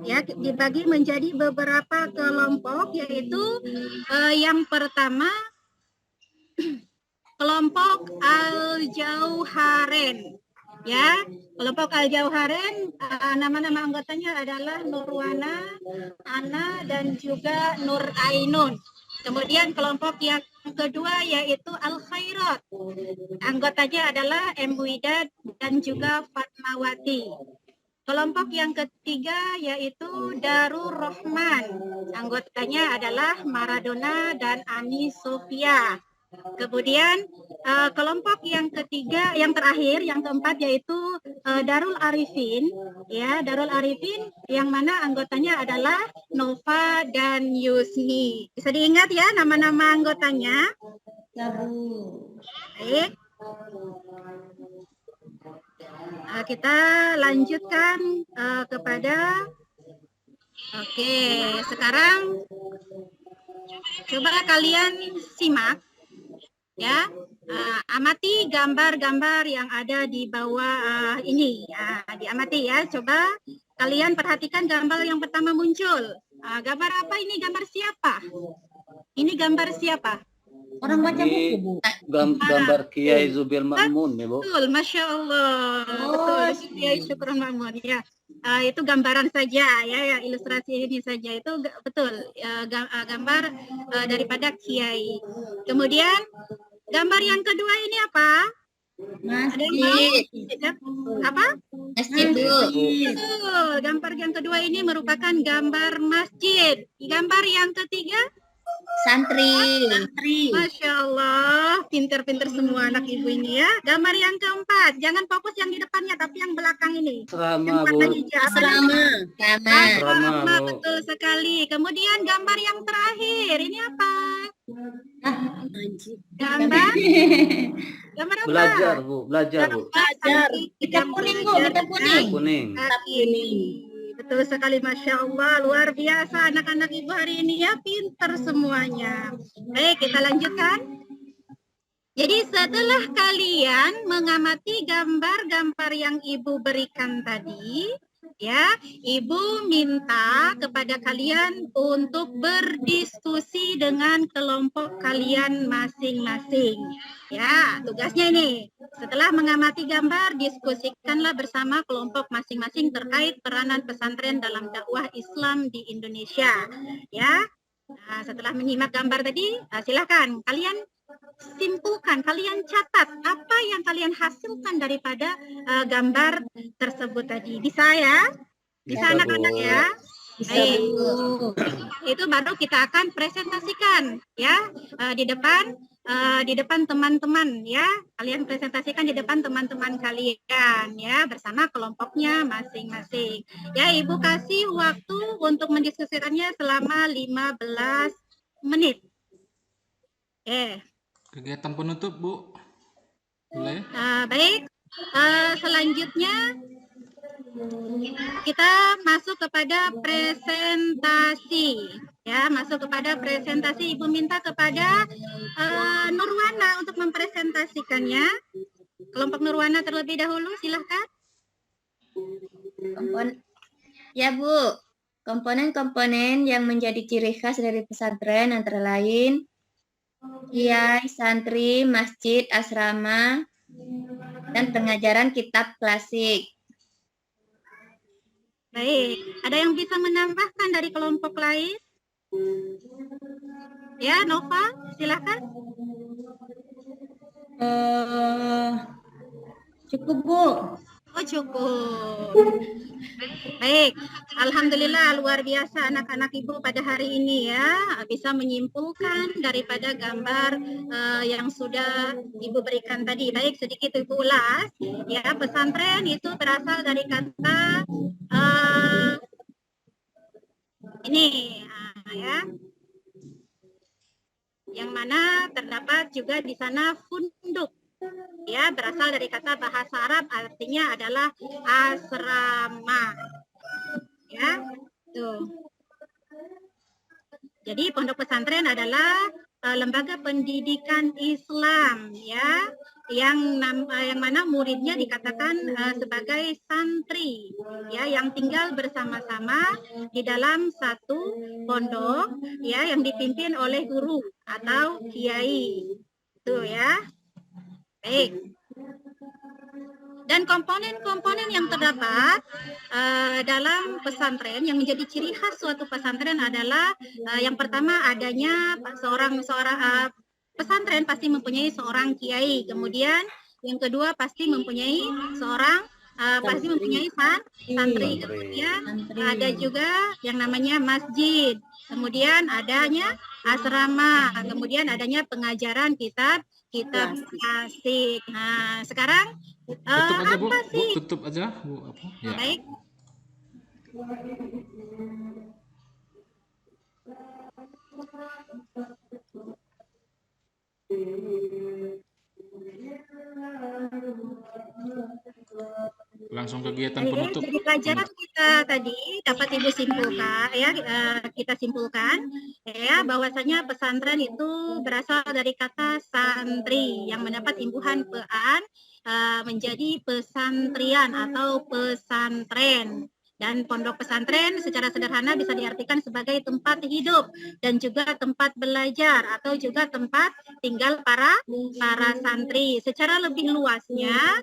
Ya, dibagi menjadi beberapa kelompok, yaitu yang pertama kelompok Al-Jauharen. Ya, kelompok Al-Jauharen nama-nama anggotanya adalah Nurwana, Ana, dan juga Nur Ainun. Kemudian kelompok yang kedua yaitu Al-Khairat. Anggotanya adalah M. Widat dan juga Fatmawati. Kelompok yang ketiga yaitu Darur Rahman. Anggotanya adalah Maradona dan Ani Sofia. Kemudian kelompok yang ketiga, yang terakhir, yang keempat yaitu Darul Arifin, ya Darul Arifin, yang mana anggotanya adalah Nova dan Yusni. Bisa diingat ya nama-nama anggotanya? Ya Bu. Baik. Kita lanjutkan kepada. Oke, sekarang coba kalian simak. Ya, amati gambar-gambar yang ada di bawah ini. Diamati ya. Coba kalian perhatikan gambar yang pertama muncul. Gambar apa ini? Gambar siapa? Ini gambar siapa? Orang baca buku, Bu. Gambar Kiai Zubair Ma'mun ya, Bu. Betul, Masya Allah. Betul, Kiai Syukron Ma'mun ya. Itu gambaran saja ya, ilustrasi ini saja itu betul gambar daripada Kiai. Kemudian gambar yang kedua ini apa? Masjid. Apa? Masjid, Bu. Betul. Gambar yang kedua ini merupakan gambar masjid. Gambar yang ketiga? Santri. Masya Allah, pinter-pinter semua anak ibu ini ya. Gambar yang keempat, jangan fokus yang di depannya, tapi yang belakang ini. Asrama, yang warna Bu. hijau. Asrama. Asrama, Bu. betul sekali. Kemudian gambar yang terakhir, ini apa? Gambar? Gambar apa? Belajar, Bu. Belajar, Bu. Belajar. Kitab kuning, Bu. Kitab kuning. Kuning. Betul sekali, Masya Allah, luar biasa anak-anak ibu hari ini ya, pinter semuanya. Baik, kita lanjutkan. Jadi setelah kalian mengamati gambar-gambar yang ibu berikan tadi, ya, ibu minta kepada kalian untuk berdiskusi dengan kelompok kalian masing-masing. Ya, tugasnya ini. Setelah mengamati gambar, diskusikanlah bersama kelompok masing-masing terkait peranan pesantren dalam dakwah Islam di Indonesia. Ya, nah, setelah menyimak gambar tadi, silakan kalian simpulkan, kalian catat apa yang kalian hasilkan daripada gambar tersebut tadi. Bisa ya? Bisa Bisa, anak-anak Bu. ya? Baik. Itu baru kita akan presentasikan ya di depan teman-teman ya. Kalian presentasikan di depan teman-teman kalian ya bersama kelompoknya masing-masing. Ya, Ibu kasih waktu untuk mendiskusikannya selama 15 menit. Kegiatan penutup, Bu. Boleh? Baik. Selanjutnya kita masuk kepada presentasi ya, masuk kepada presentasi. Ibu minta kepada Nurwana untuk mempresentasikannya. Kelompok Nurwana terlebih dahulu, silahkan. Ya Bu, komponen-komponen yang menjadi ciri khas dari pesantren antara lain kiai, santri, masjid, asrama, dan pengajaran kitab klasik. Baik, ada yang bisa menambahkan dari kelompok lain? Ya, Nova, silakan. Cukup, Bu. Oh, cukup. Baik, alhamdulillah luar biasa anak-anak Ibu pada hari ini ya, bisa menyimpulkan daripada gambar yang sudah Ibu berikan tadi. Baik, sedikit Ibu ulas ya, pesantren itu berasal dari kata ini ya, yang mana terdapat juga di sana funduk ya, berasal dari kata bahasa Arab, artinya adalah asrama ya. Tuh. Jadi pondok pesantren adalah lembaga pendidikan Islam ya, yang mana muridnya dikatakan sebagai santri ya, yang tinggal bersama-sama di dalam satu pondok ya, yang dipimpin oleh guru atau kiai. Tuh ya. Baik. Dan komponen-komponen yang terdapat dalam pesantren yang menjadi ciri khas suatu pesantren adalah yang pertama adanya seorang pesantren pasti mempunyai seorang kiai, kemudian yang kedua pasti mempunyai seorang santri, kemudian ada juga yang namanya masjid, kemudian adanya asrama, kemudian adanya pengajaran kitab klasik. Nah, sekarang Tutup aja, Bu. apa Bu, sih? tutup aja, Bu. Ya. Baik. Langsung kegiatan penutup. Jadi pelajaran kita tadi dapat Ibu simpulkan ya, kita simpulkan ya, bahwasanya pesantren itu berasal dari kata santri yang mendapat imbuhan pean menjadi pesantrian atau pesantren. Dan pondok pesantren secara sederhana bisa diartikan sebagai tempat hidup dan juga tempat belajar atau juga tempat tinggal para santri. Secara lebih luasnya,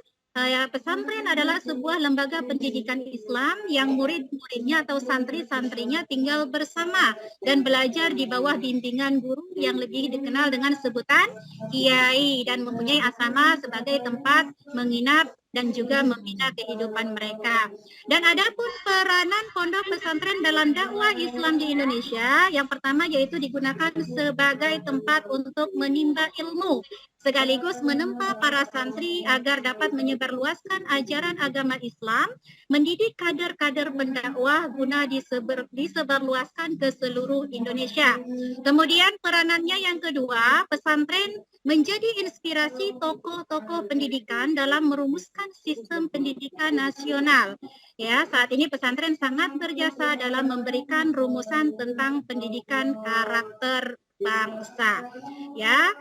pesantren adalah sebuah lembaga pendidikan Islam yang murid-muridnya atau santri-santrinya tinggal bersama dan belajar di bawah bimbingan guru yang lebih dikenal dengan sebutan kiai, dan mempunyai asrama sebagai tempat menginap dan juga membina kehidupan mereka. Dan adapun peranan pondok pesantren dalam dakwah Islam di Indonesia, yang pertama yaitu digunakan sebagai tempat untuk menimba ilmu, sekaligus menempa para santri agar dapat menyebarluaskan ajaran agama Islam, mendidik kader-kader pendakwah guna disebarluaskan ke seluruh Indonesia. Kemudian peranannya yang kedua, pesantren menjadi inspirasi tokoh-tokoh pendidikan dalam merumuskan sistem pendidikan nasional. Ya, saat ini pesantren sangat berjasa dalam memberikan rumusan tentang pendidikan karakter bangsa. Ya,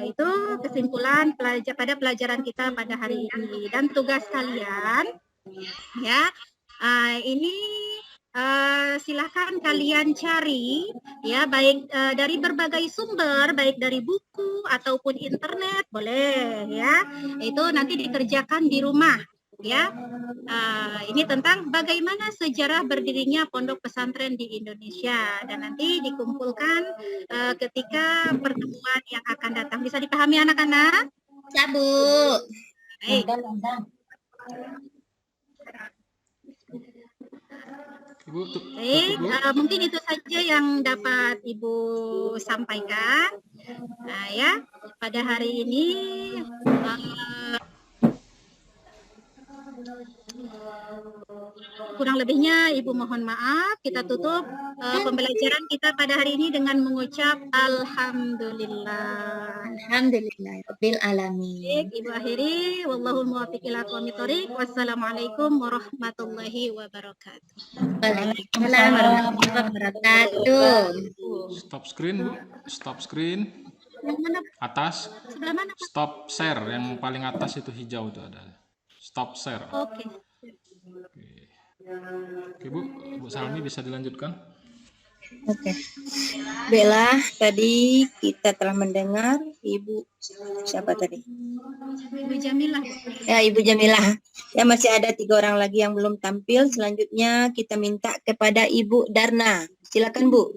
itu kesimpulan pada pelajaran kita pada hari ini. Dan tugas kalian, ya, ini silahkan kalian cari ya, baik dari berbagai sumber, baik dari buku ataupun internet, boleh ya. Itu nanti dikerjakan di rumah ya. Ini tentang bagaimana sejarah berdirinya pondok pesantren di Indonesia, dan nanti dikumpulkan ketika pertemuan yang akan datang. Bisa dipahami anak-anak? Ya, Bu. Baik. Ibu Baik, mungkin itu saja yang dapat Ibu sampaikan. Nah, ya, pada hari ini kurang lebihnya Ibu mohon maaf. Kita tutup pembelajaran kita pada hari ini dengan mengucap Alhamdulillah. Alhamdulillah Rabbil Alamin. Baik, Ibu akhiri. Wallahul muwaffiq ila aqwamit thoriq. Wassalamualaikum warahmatullahi wabarakatuh. Waalaikumsalam warahmatullahi wabarakatuh. Stop screen, Bu. Stop screen. Yang mana? Atas. Sebelah mana? Stop share. Yang paling atas itu hijau itu ada. Stop share. Oke. Oke, Bu. Bu Salmi bisa dilanjutkan? Oke. Baiklah, tadi kita telah mendengar Ibu siapa tadi? Ibu Jamilah. Ya, Ibu Jamilah. Ya, masih ada 3 orang lagi yang belum tampil. Selanjutnya kita minta kepada Ibu Darna. Silakan, Bu.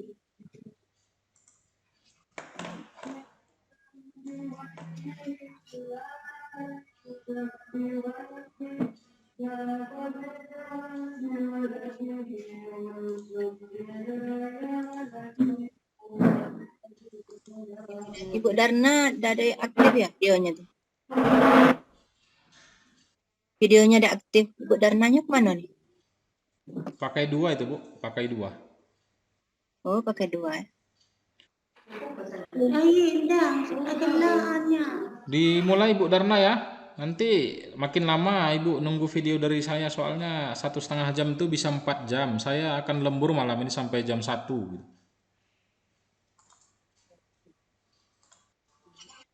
Ibu Darna ada aktif ya videonya tuh? Videonya ada aktif. Ibu Darnanya kemana nih? Pakai 2 itu, Bu. Pakai 2. Oh, pakai 2 ya. Dimulai Ibu Darna ya. Nanti makin lama Ibu nunggu video dari saya, soalnya 1,5 jam itu bisa 4 jam. Saya akan lembur malam ini sampai jam 1 gitu.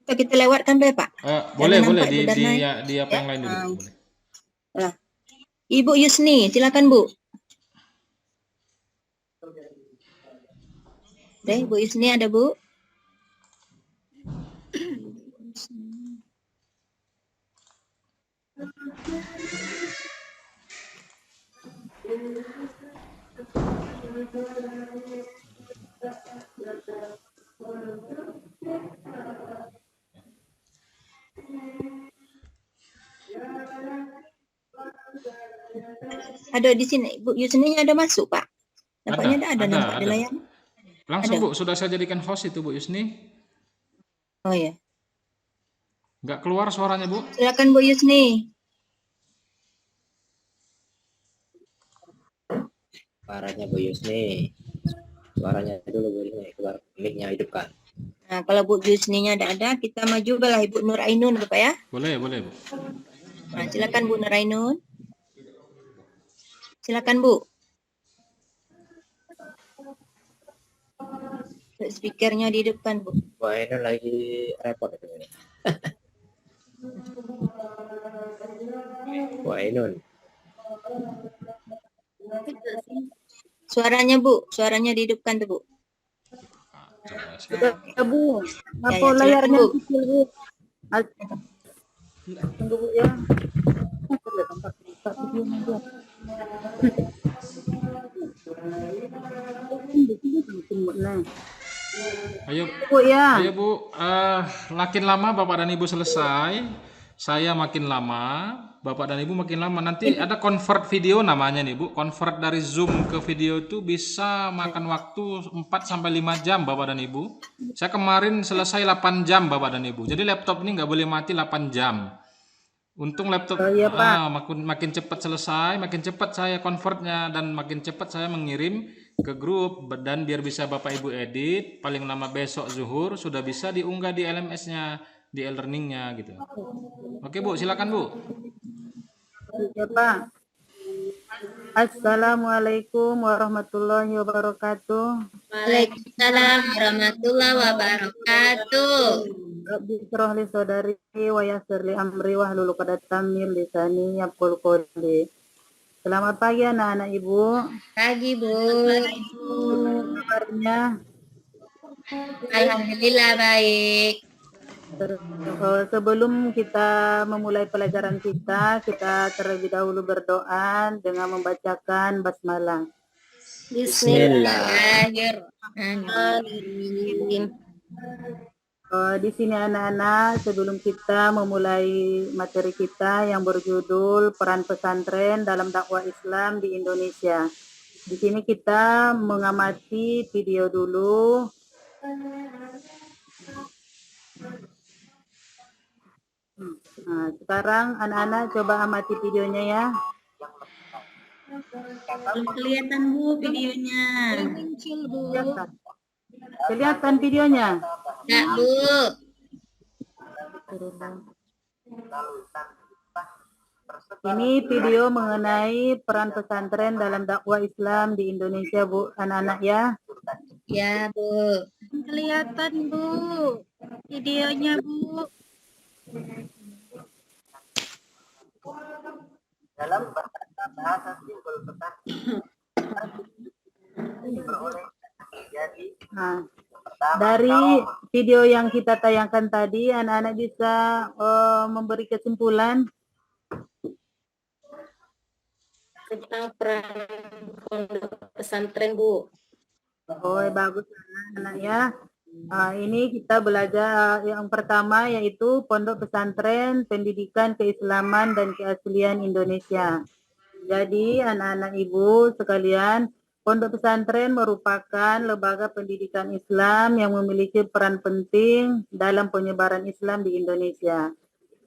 Kita lewatkan deh, Pak. Boleh nampak di Ibu Darna di apa yang lain dulu. Boleh. Lah. Ibu Yusni, silakan, Bu. Deh, Bu Yusni ada, Bu? Ada di sini, Bu Yusni ada masuk, Pak? Nampaknya ada nampak di layar. Langsung Ada. Bu, sudah saya jadikan host itu Bu Yusni. Oh ya. Nggak keluar suaranya Bu. Silakan Bu Yusni. Suaranya Bu Yusni. Suaranya dulu Bu Yusni, keluar mic-nya hidupkan. Nah, kalau Bu Yusninya ada, kita maju belah Ibu Nur Ainun, Bapak ya. Boleh Bu. Nah, silakan Bu Nur Ainun. Silakan Bu. Speakernya dihidupkan Bu. Wah, ini lagi repot itu ini. Wah, Ainun. Suaranya Bu, suaranya dihidupkan tuh Bu. Sudah, Bu. Ya, Apa ya, layarnya silakan, Bu. kecil, Bu? Tunggu, Bu ya. Ayo Bu ya. Ayo Bu, makin lama Bapak dan Ibu selesai, saya makin lama, Bapak dan Ibu makin lama. Nanti ada convert video namanya nih Bu. Convert dari Zoom ke video itu bisa makan waktu 4-5 jam Bapak dan Ibu. Saya kemarin selesai 8 jam Bapak dan Ibu. Jadi laptop ini nggak boleh mati 8 jam. Untung laptop makin cepat selesai, makin cepat saya convertnya, dan makin cepat saya mengirim ke grup, dan biar bisa Bapak Ibu edit, paling lama besok zuhur sudah bisa diunggah di LMS-nya, di e-learning-nya gitu. Oke Bu, silakan Bu. Ya Pak. Assalamualaikum warahmatullahi wabarakatuh. Waalaikumsalam warahmatullahi wabarakatuh. Rabbi shrah li sadri wa yassir li amri wahlul 'uqdatam min lisani yafqahu qawli. Selamat pagi anak-anak Ibu. Pagi Bu. Kabarnya? Alhamdulillah baik. Sebelum kita memulai pelajaran kita terlebih dahulu berdoa dengan membacakan basmalah. Bismillahirrahmanirrahim. Di sini anak-anak, sebelum kita memulai materi kita yang berjudul Peran Pesantren dalam Dakwah Islam di Indonesia. Di sini kita mengamati video dulu. Nah, sekarang anak-anak coba amati videonya ya. Belum kelihatan Bu videonya. Muncul Bu. Kelihatan videonya? Enggak Bu. Ini video mengenai peran pesantren dalam dakwah Islam di Indonesia, Bu, anak-anak ya. Ya Bu. Kelihatan Bu videonya Bu. Dalam bahasa simbol Nah, dari video yang kita tayangkan tadi, anak-anak bisa memberi kesimpulan Tentang peran pondok pesantren, Bu. Oh, bagus anak-anak ya. Ini kita belajar yang pertama yaitu Pondok Pesantren Pendidikan Keislaman dan Keaslian Indonesia. Jadi anak-anak ibu sekalian, Pondok Pesantren merupakan lembaga pendidikan Islam yang memiliki peran penting dalam penyebaran Islam di Indonesia.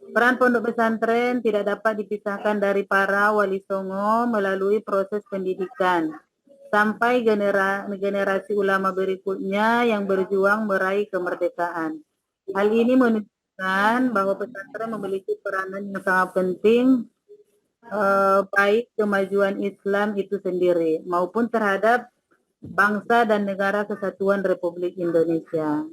Peran Pondok Pesantren tidak dapat dipisahkan dari para wali songo melalui proses pendidikan sampai generasi ulama berikutnya yang berjuang meraih kemerdekaan. Hal ini menunjukkan bahwa pesantren memiliki peranan yang sangat penting baik kemajuan Islam itu sendiri maupun terhadap bangsa dan negara kesatuan Republik Indonesia.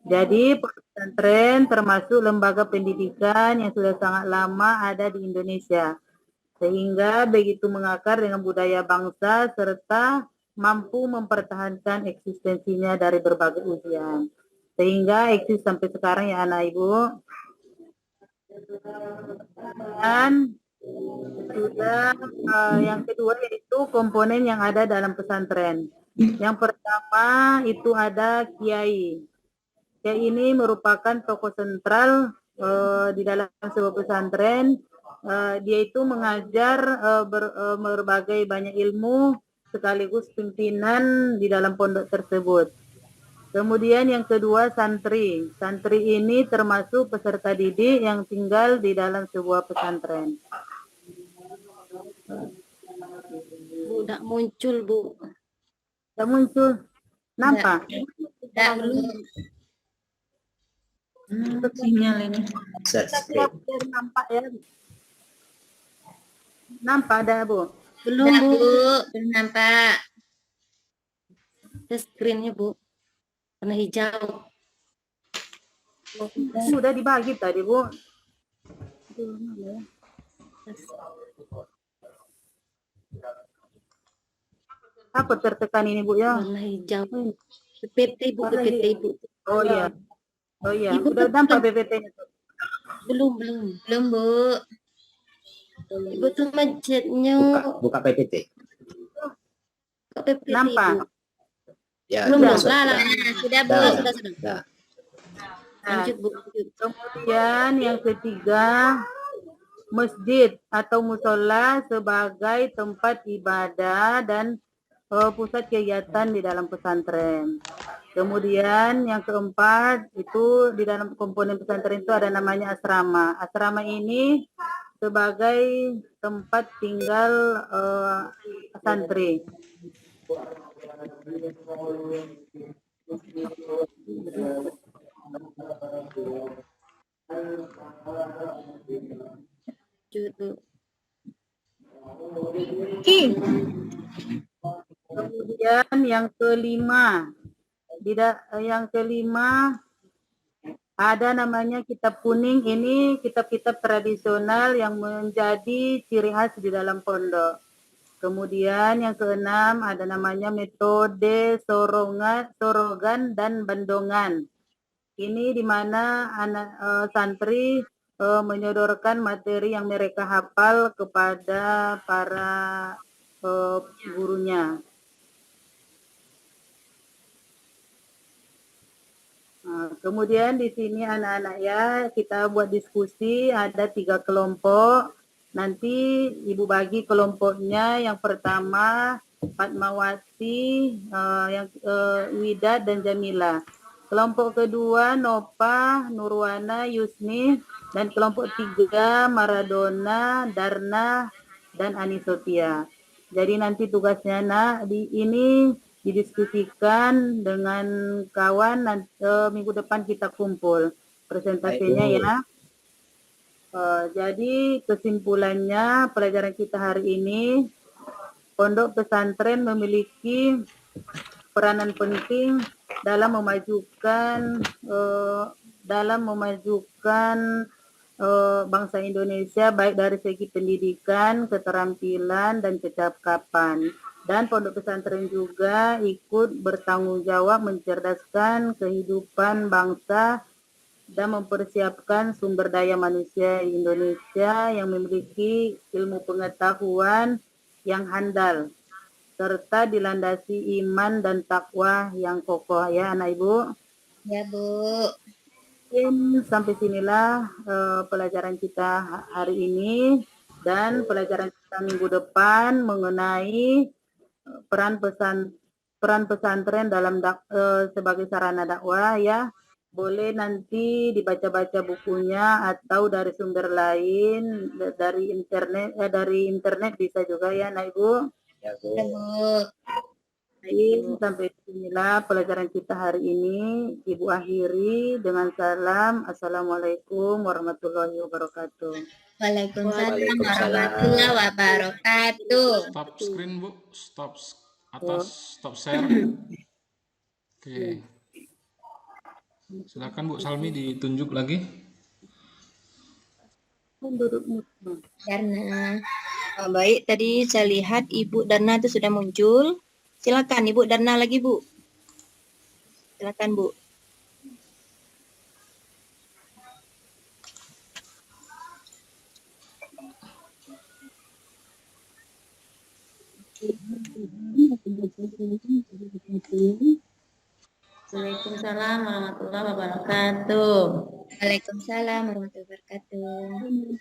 Jadi pesantren termasuk lembaga pendidikan yang sudah sangat lama ada di Indonesia, sehingga begitu mengakar dengan budaya bangsa serta mampu mempertahankan eksistensinya dari berbagai ujian. Sehingga eksis sampai sekarang ya anak ibu. Dan sudah yang kedua yaitu komponen yang ada dalam pesantren. Yang pertama itu ada kiai. Kiai ini merupakan tokoh sentral di dalam sebuah pesantren. Dia itu mengajar berbagai banyak ilmu sekaligus pimpinan di dalam pondok tersebut. Kemudian yang kedua santri. Santri ini termasuk peserta didik yang tinggal di dalam sebuah pesantren. Bu, tidak muncul, Bu. Tidak muncul. Nampak? Tidak belum. Sinyal ini. Nampak ya? Nampak ada Bu? Belum Bu, belum nampak. Screen-nya Bu, warna hijau. Sudah dibagi tadi Bu. Apa tertekan ini Bu ya? Warna hijau. PPT Bu, PPT Bu. Oh iya. Oh iya, sudah nampak PPT-nya. Belum Bu. Ibu tuh macetnya. Buka PPT. Buka PPT. Nampak? Bu. Ya, Belum sudah, dong. sudah. Sudah Bu. Sudah. Lanjut Bu. Lanjut. Kemudian yang ketiga, masjid atau musola sebagai tempat ibadah dan pusat kegiatan di dalam pesantren. Kemudian yang keempat itu di dalam komponen pesantren itu ada namanya asrama. Asrama ini sebagai tempat tinggal santri. Kemudian yang kelima, ada namanya kitab kuning. Ini kitab-kitab tradisional yang menjadi ciri khas di dalam pondok. Kemudian yang keenam ada namanya metode sorogan dan bandongan. Ini di mana anak santri menyodorkan materi yang mereka hafal kepada para gurunya. Kemudian di sini anak-anak ya kita buat diskusi, ada 3 kelompok. Nanti ibu bagi kelompoknya. Yang pertama Fatmawati, Widat dan Jamila. Kelompok kedua Nopa, Nurwana, Yusni, dan kelompok tiga Maradona, Darna, dan Anisofia. Jadi nanti tugasnya ini didiskusikan dengan kawan, minggu depan kita kumpul presentasinya ya. Jadi kesimpulannya pelajaran kita hari ini, pondok pesantren memiliki peranan penting dalam memajukan bangsa Indonesia baik dari segi pendidikan, keterampilan, dan kecakapan. Dan pondok pesantren juga ikut bertanggung jawab mencerdaskan kehidupan bangsa dan mempersiapkan sumber daya manusia Indonesia yang memiliki ilmu pengetahuan yang handal serta dilandasi iman dan takwa yang kokoh ya anak ibu. Ya Bu. Sampai sinilah pelajaran kita hari ini, dan pelajaran kita minggu depan mengenai peran pesantren dalam sebagai sarana dakwah ya. Boleh nanti dibaca-baca bukunya atau dari sumber lain, dari internet bisa juga ya anak ibu. Ya, Bu. Ya Bu. Baik, sampai sinilah pelajaran kita hari ini. Ibu akhiri dengan salam. Assalamualaikum warahmatullahi wabarakatuh. Waalaikumsalam warahmatullahi wabarakatuh. Stop screen Bu, stop atas, stop share. Oke. Silakan Bu Salmi ditunjuk lagi. Darna. Baik, tadi saya lihat Ibu Darna itu sudah muncul. Silakan Ibu Darna lagi Bu. Silakan Bu. Waalaikumsalam warahmatullahi wabarakatuh. Waalaikumsalam warahmatullahi wabarakatuh.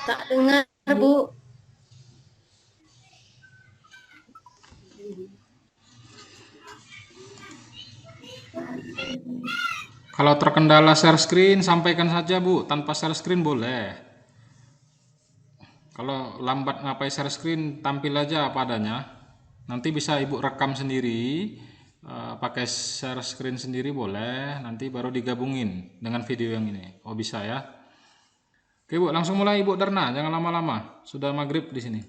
Tak dengar Bu. Kalau terkendala share screen, sampaikan saja Bu, tanpa share screen boleh. Kalau lambat ngapai share screen, tampil aja apa adanya. Nanti bisa Ibu rekam sendiri, pakai share screen sendiri boleh, nanti baru digabungin dengan video yang ini. Oh bisa ya. Oke Bu, langsung mulai Ibu Darna, jangan lama-lama. Sudah maghrib di sini.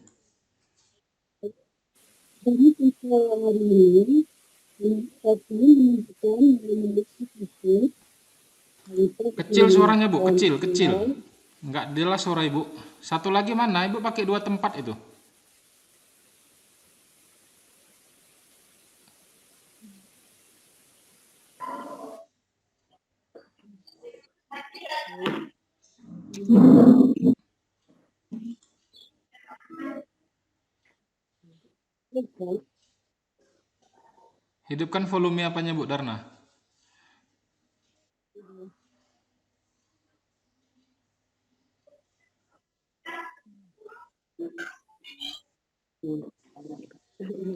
Kecil suaranya Bu, kecil. Enggak jelas suara Ibu. Satu lagi mana? Ibu pakai 2 tempat itu. Hidupkan volume apanya Bu Darna?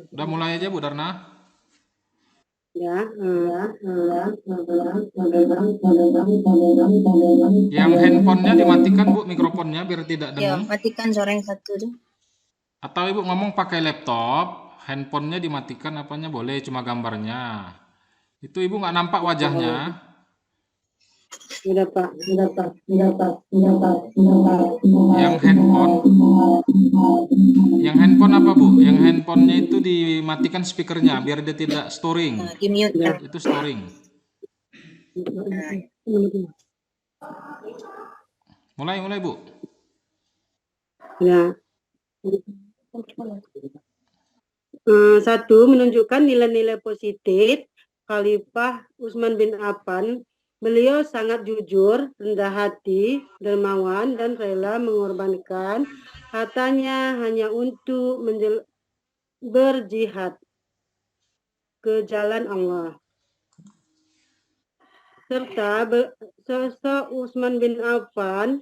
Udah mulai aja Bu Darna. Yang handphonenya dimatikan Bu, mikrofonnya biar tidak Ya, dengung. matikan suara yang satu tuh. Atau Ibu ngomong pakai laptop, handphonenya dimatikan apanya boleh, cuma gambarnya. Itu Ibu nggak nampak wajahnya. Yang handphone apa Bu? Yang handphonenya itu dimatikan speakernya biar dia tidak storing. Di-mute ya. Itu storing. Mulai Bu. Ya. Satu, menunjukkan nilai-nilai positif Khalifah Utsman bin Affan. Beliau sangat jujur, rendah hati, dermawan, dan rela mengorbankan hartanya hanya untuk berjihad ke jalan Allah. Serta sosok Utsman bin Affan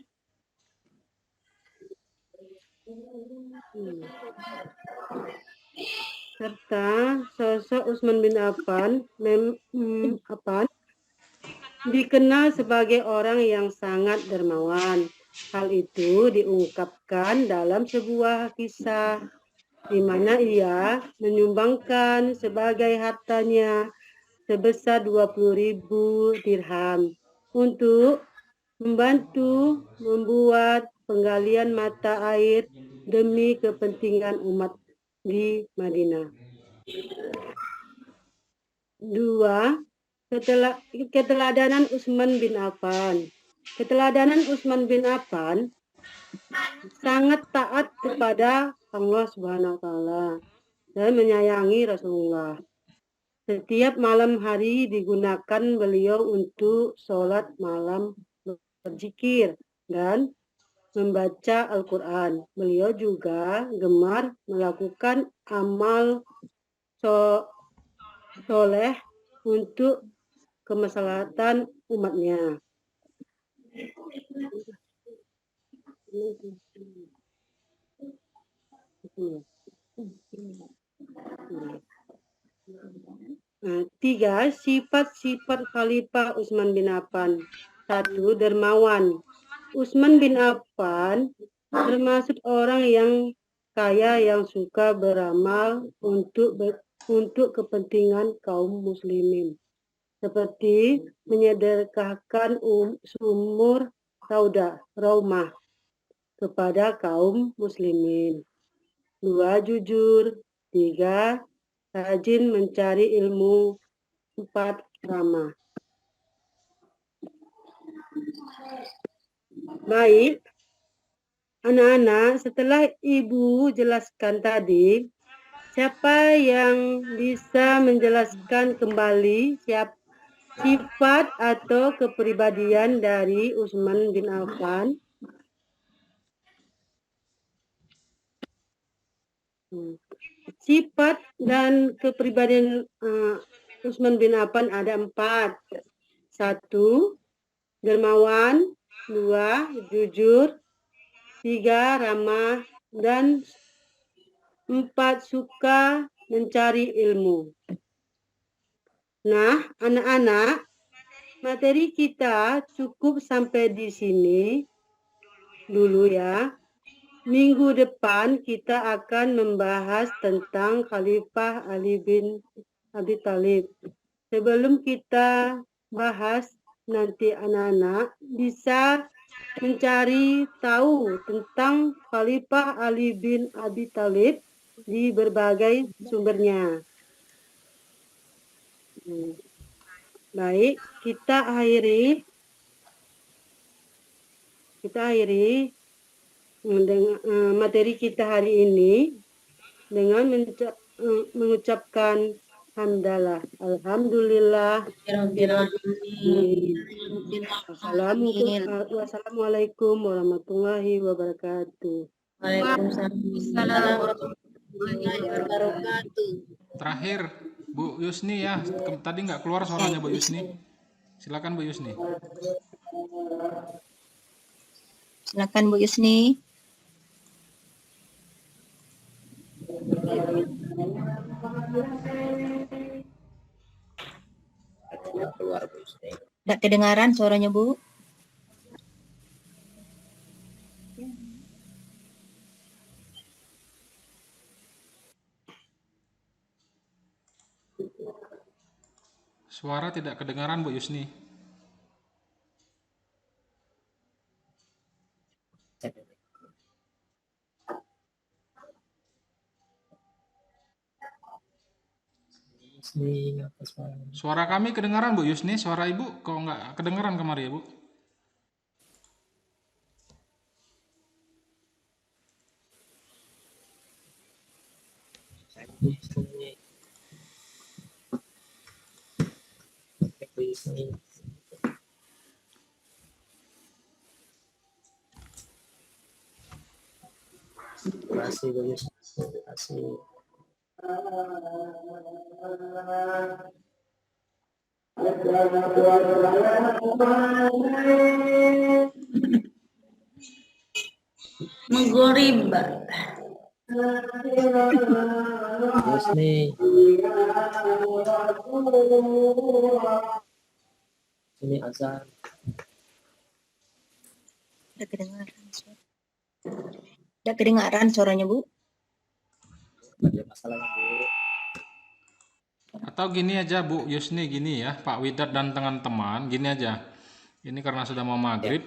Serta sosok Utsman bin Affan dikenal sebagai orang yang sangat dermawan. Hal itu diungkapkan dalam sebuah kisah di mana ia menyumbangkan sebagai hartanya sebesar 20.000 dirham untuk membantu membuat penggalian mata air demi kepentingan umat di Madinah. 2. Keteladanan Utsman bin Affan. Keteladanan Utsman bin Affan sangat taat kepada Allah Subhanahu wa taala dan menyayangi Rasulullah. Setiap malam hari digunakan beliau untuk sholat malam, berzikir, dan membaca Al-Quran. Beliau juga gemar melakukan amal soleh untuk kemaslahatan umatnya. Tiga, sifat-sifat Khalifah Utsman bin Affan. 1. Dermawan. Utsman bin Affan termasuk orang yang kaya yang suka beramal untuk kepentingan kaum muslimin, seperti menyedekahkan sumur Raumah kepada kaum muslimin. 2. Jujur. 3. Rajin mencari ilmu. 4. Ramah. Baik, anak-anak, setelah Ibu jelaskan tadi, siapa yang bisa menjelaskan kembali sifat atau kepribadian dari Utsman bin Affan? Sifat dan kepribadian Utsman bin Affan ada 4. 1. Dermawan. 2. Jujur. 3. Ramah. Dan 4. Suka mencari ilmu. Nah, anak-anak, materi kita cukup sampai di sini dulu ya. Minggu depan kita akan membahas tentang Khalifah Ali bin Abi Thalib. Sebelum kita bahas, nanti anak-anak bisa mencari tahu tentang Khalifah Ali bin Abi Thalib di berbagai sumbernya. Baik, kita akhiri materi kita hari ini dengan mengucapkan hamdalah. Alhamdulillah. Wassalamualaikum warahmatullahi wabarakatuh. Waalaikumsalam warahmatullahi wabarakatuh. Terakhir, Bu Yusni ya. Tadi nggak keluar suaranya Bu Yusni. Silakan Bu Yusni. Silakan Bu Yusni. Tidak kedengaran suaranya Bu. Suara tidak kedengaran Bu Yusni. Suara kami kedengaran Bu Yusni, suara Ibu kok nggak kedengaran kemarin ya Bu? Terima kasih Bu Yusni. Terima kasih. Maghrib. Terus nih. Ini azan. Udah kedengaran suaranya, Bu? Ada masalah, Bu. Atau gini aja Bu Yusni, gini ya Pak Widat dan teman-teman, gini aja. Ini karena sudah mau maghrib.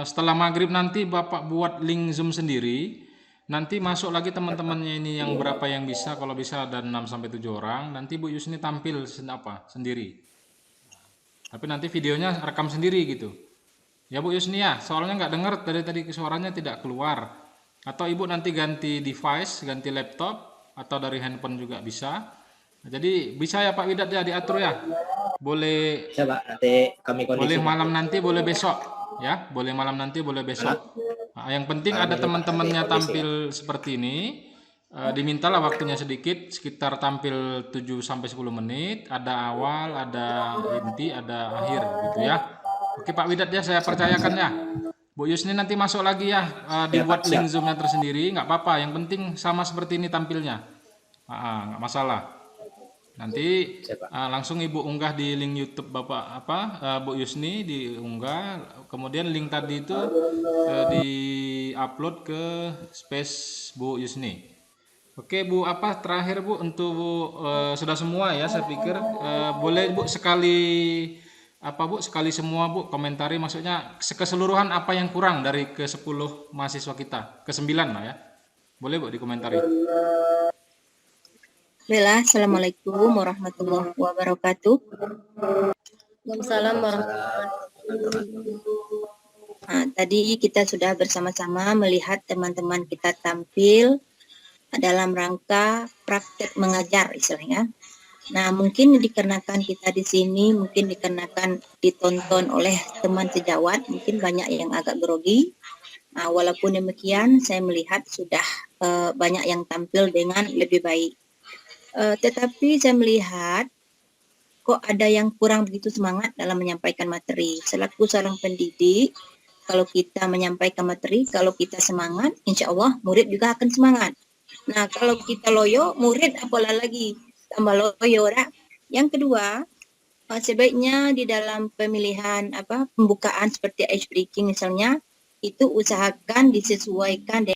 Setelah maghrib nanti Bapak buat link Zoom sendiri. Nanti masuk lagi teman-temannya ini yang berapa yang bisa. Kalau bisa ada 6-7 orang. Nanti Bu Yusni tampil sendiri. Tapi nanti videonya rekam sendiri gitu. Ya Bu Yusni ya, soalnya nggak dengar dari tadi suaranya tidak keluar. Atau Ibu nanti ganti device, ganti laptop, atau dari handphone juga bisa. Jadi bisa ya Pak Widat ya, diatur ya. Boleh. Coba nanti kami kondisi. Boleh malam nanti, boleh besok. Ya, boleh malam nanti, boleh besok. Nah, yang penting ada teman-temannya tampil seperti ini. Dimintalah waktunya sedikit, sekitar tampil 7-10 menit. Ada awal, ada inti, ada akhir gitu ya. Oke Pak Widat ya, saya percayakan ya. Bu Yusni nanti masuk lagi ya, dibuat link Zoom-nya tersendiri, nggak apa-apa. Yang penting sama seperti ini tampilnya, nggak masalah. Nanti langsung Ibu unggah di link YouTube Bapak Bu Yusni, diunggah. Kemudian link tadi itu di-upload ke space Bu Yusni. Oke Bu, terakhir Bu untuk sudah semua ya, saya pikir boleh Bu sekali sekali semua Bu komentari, maksudnya keseluruhan apa yang kurang dari ke-10 mahasiswa kita, ke-9 lah ya. Boleh Bu dikomentari. Bismillah, Assalamualaikum warahmatullahi wabarakatuh. Waalaikumsalam warahmatullahi wabarakatuh. Nah, tadi kita sudah bersama-sama melihat teman-teman kita tampil dalam rangka praktek mengajar istilahnya. Nah, mungkin dikarenakan kita di sini, mungkin dikarenakan ditonton oleh teman sejawat, mungkin banyak yang agak grogi. Nah, walaupun demikian, saya melihat sudah banyak yang tampil dengan lebih baik. Tetapi saya melihat kok ada yang kurang begitu semangat dalam menyampaikan materi. Selaku seorang pendidik, kalau kita menyampaikan materi, kalau kita semangat, insya Allah murid juga akan semangat. Nah, kalau kita loyo, murid apalah lagi tambah loyo. Yang kedua, sebaiknya di dalam pemilihan pembukaan seperti ice breaking misalnya, itu usahakan disesuaikan dengan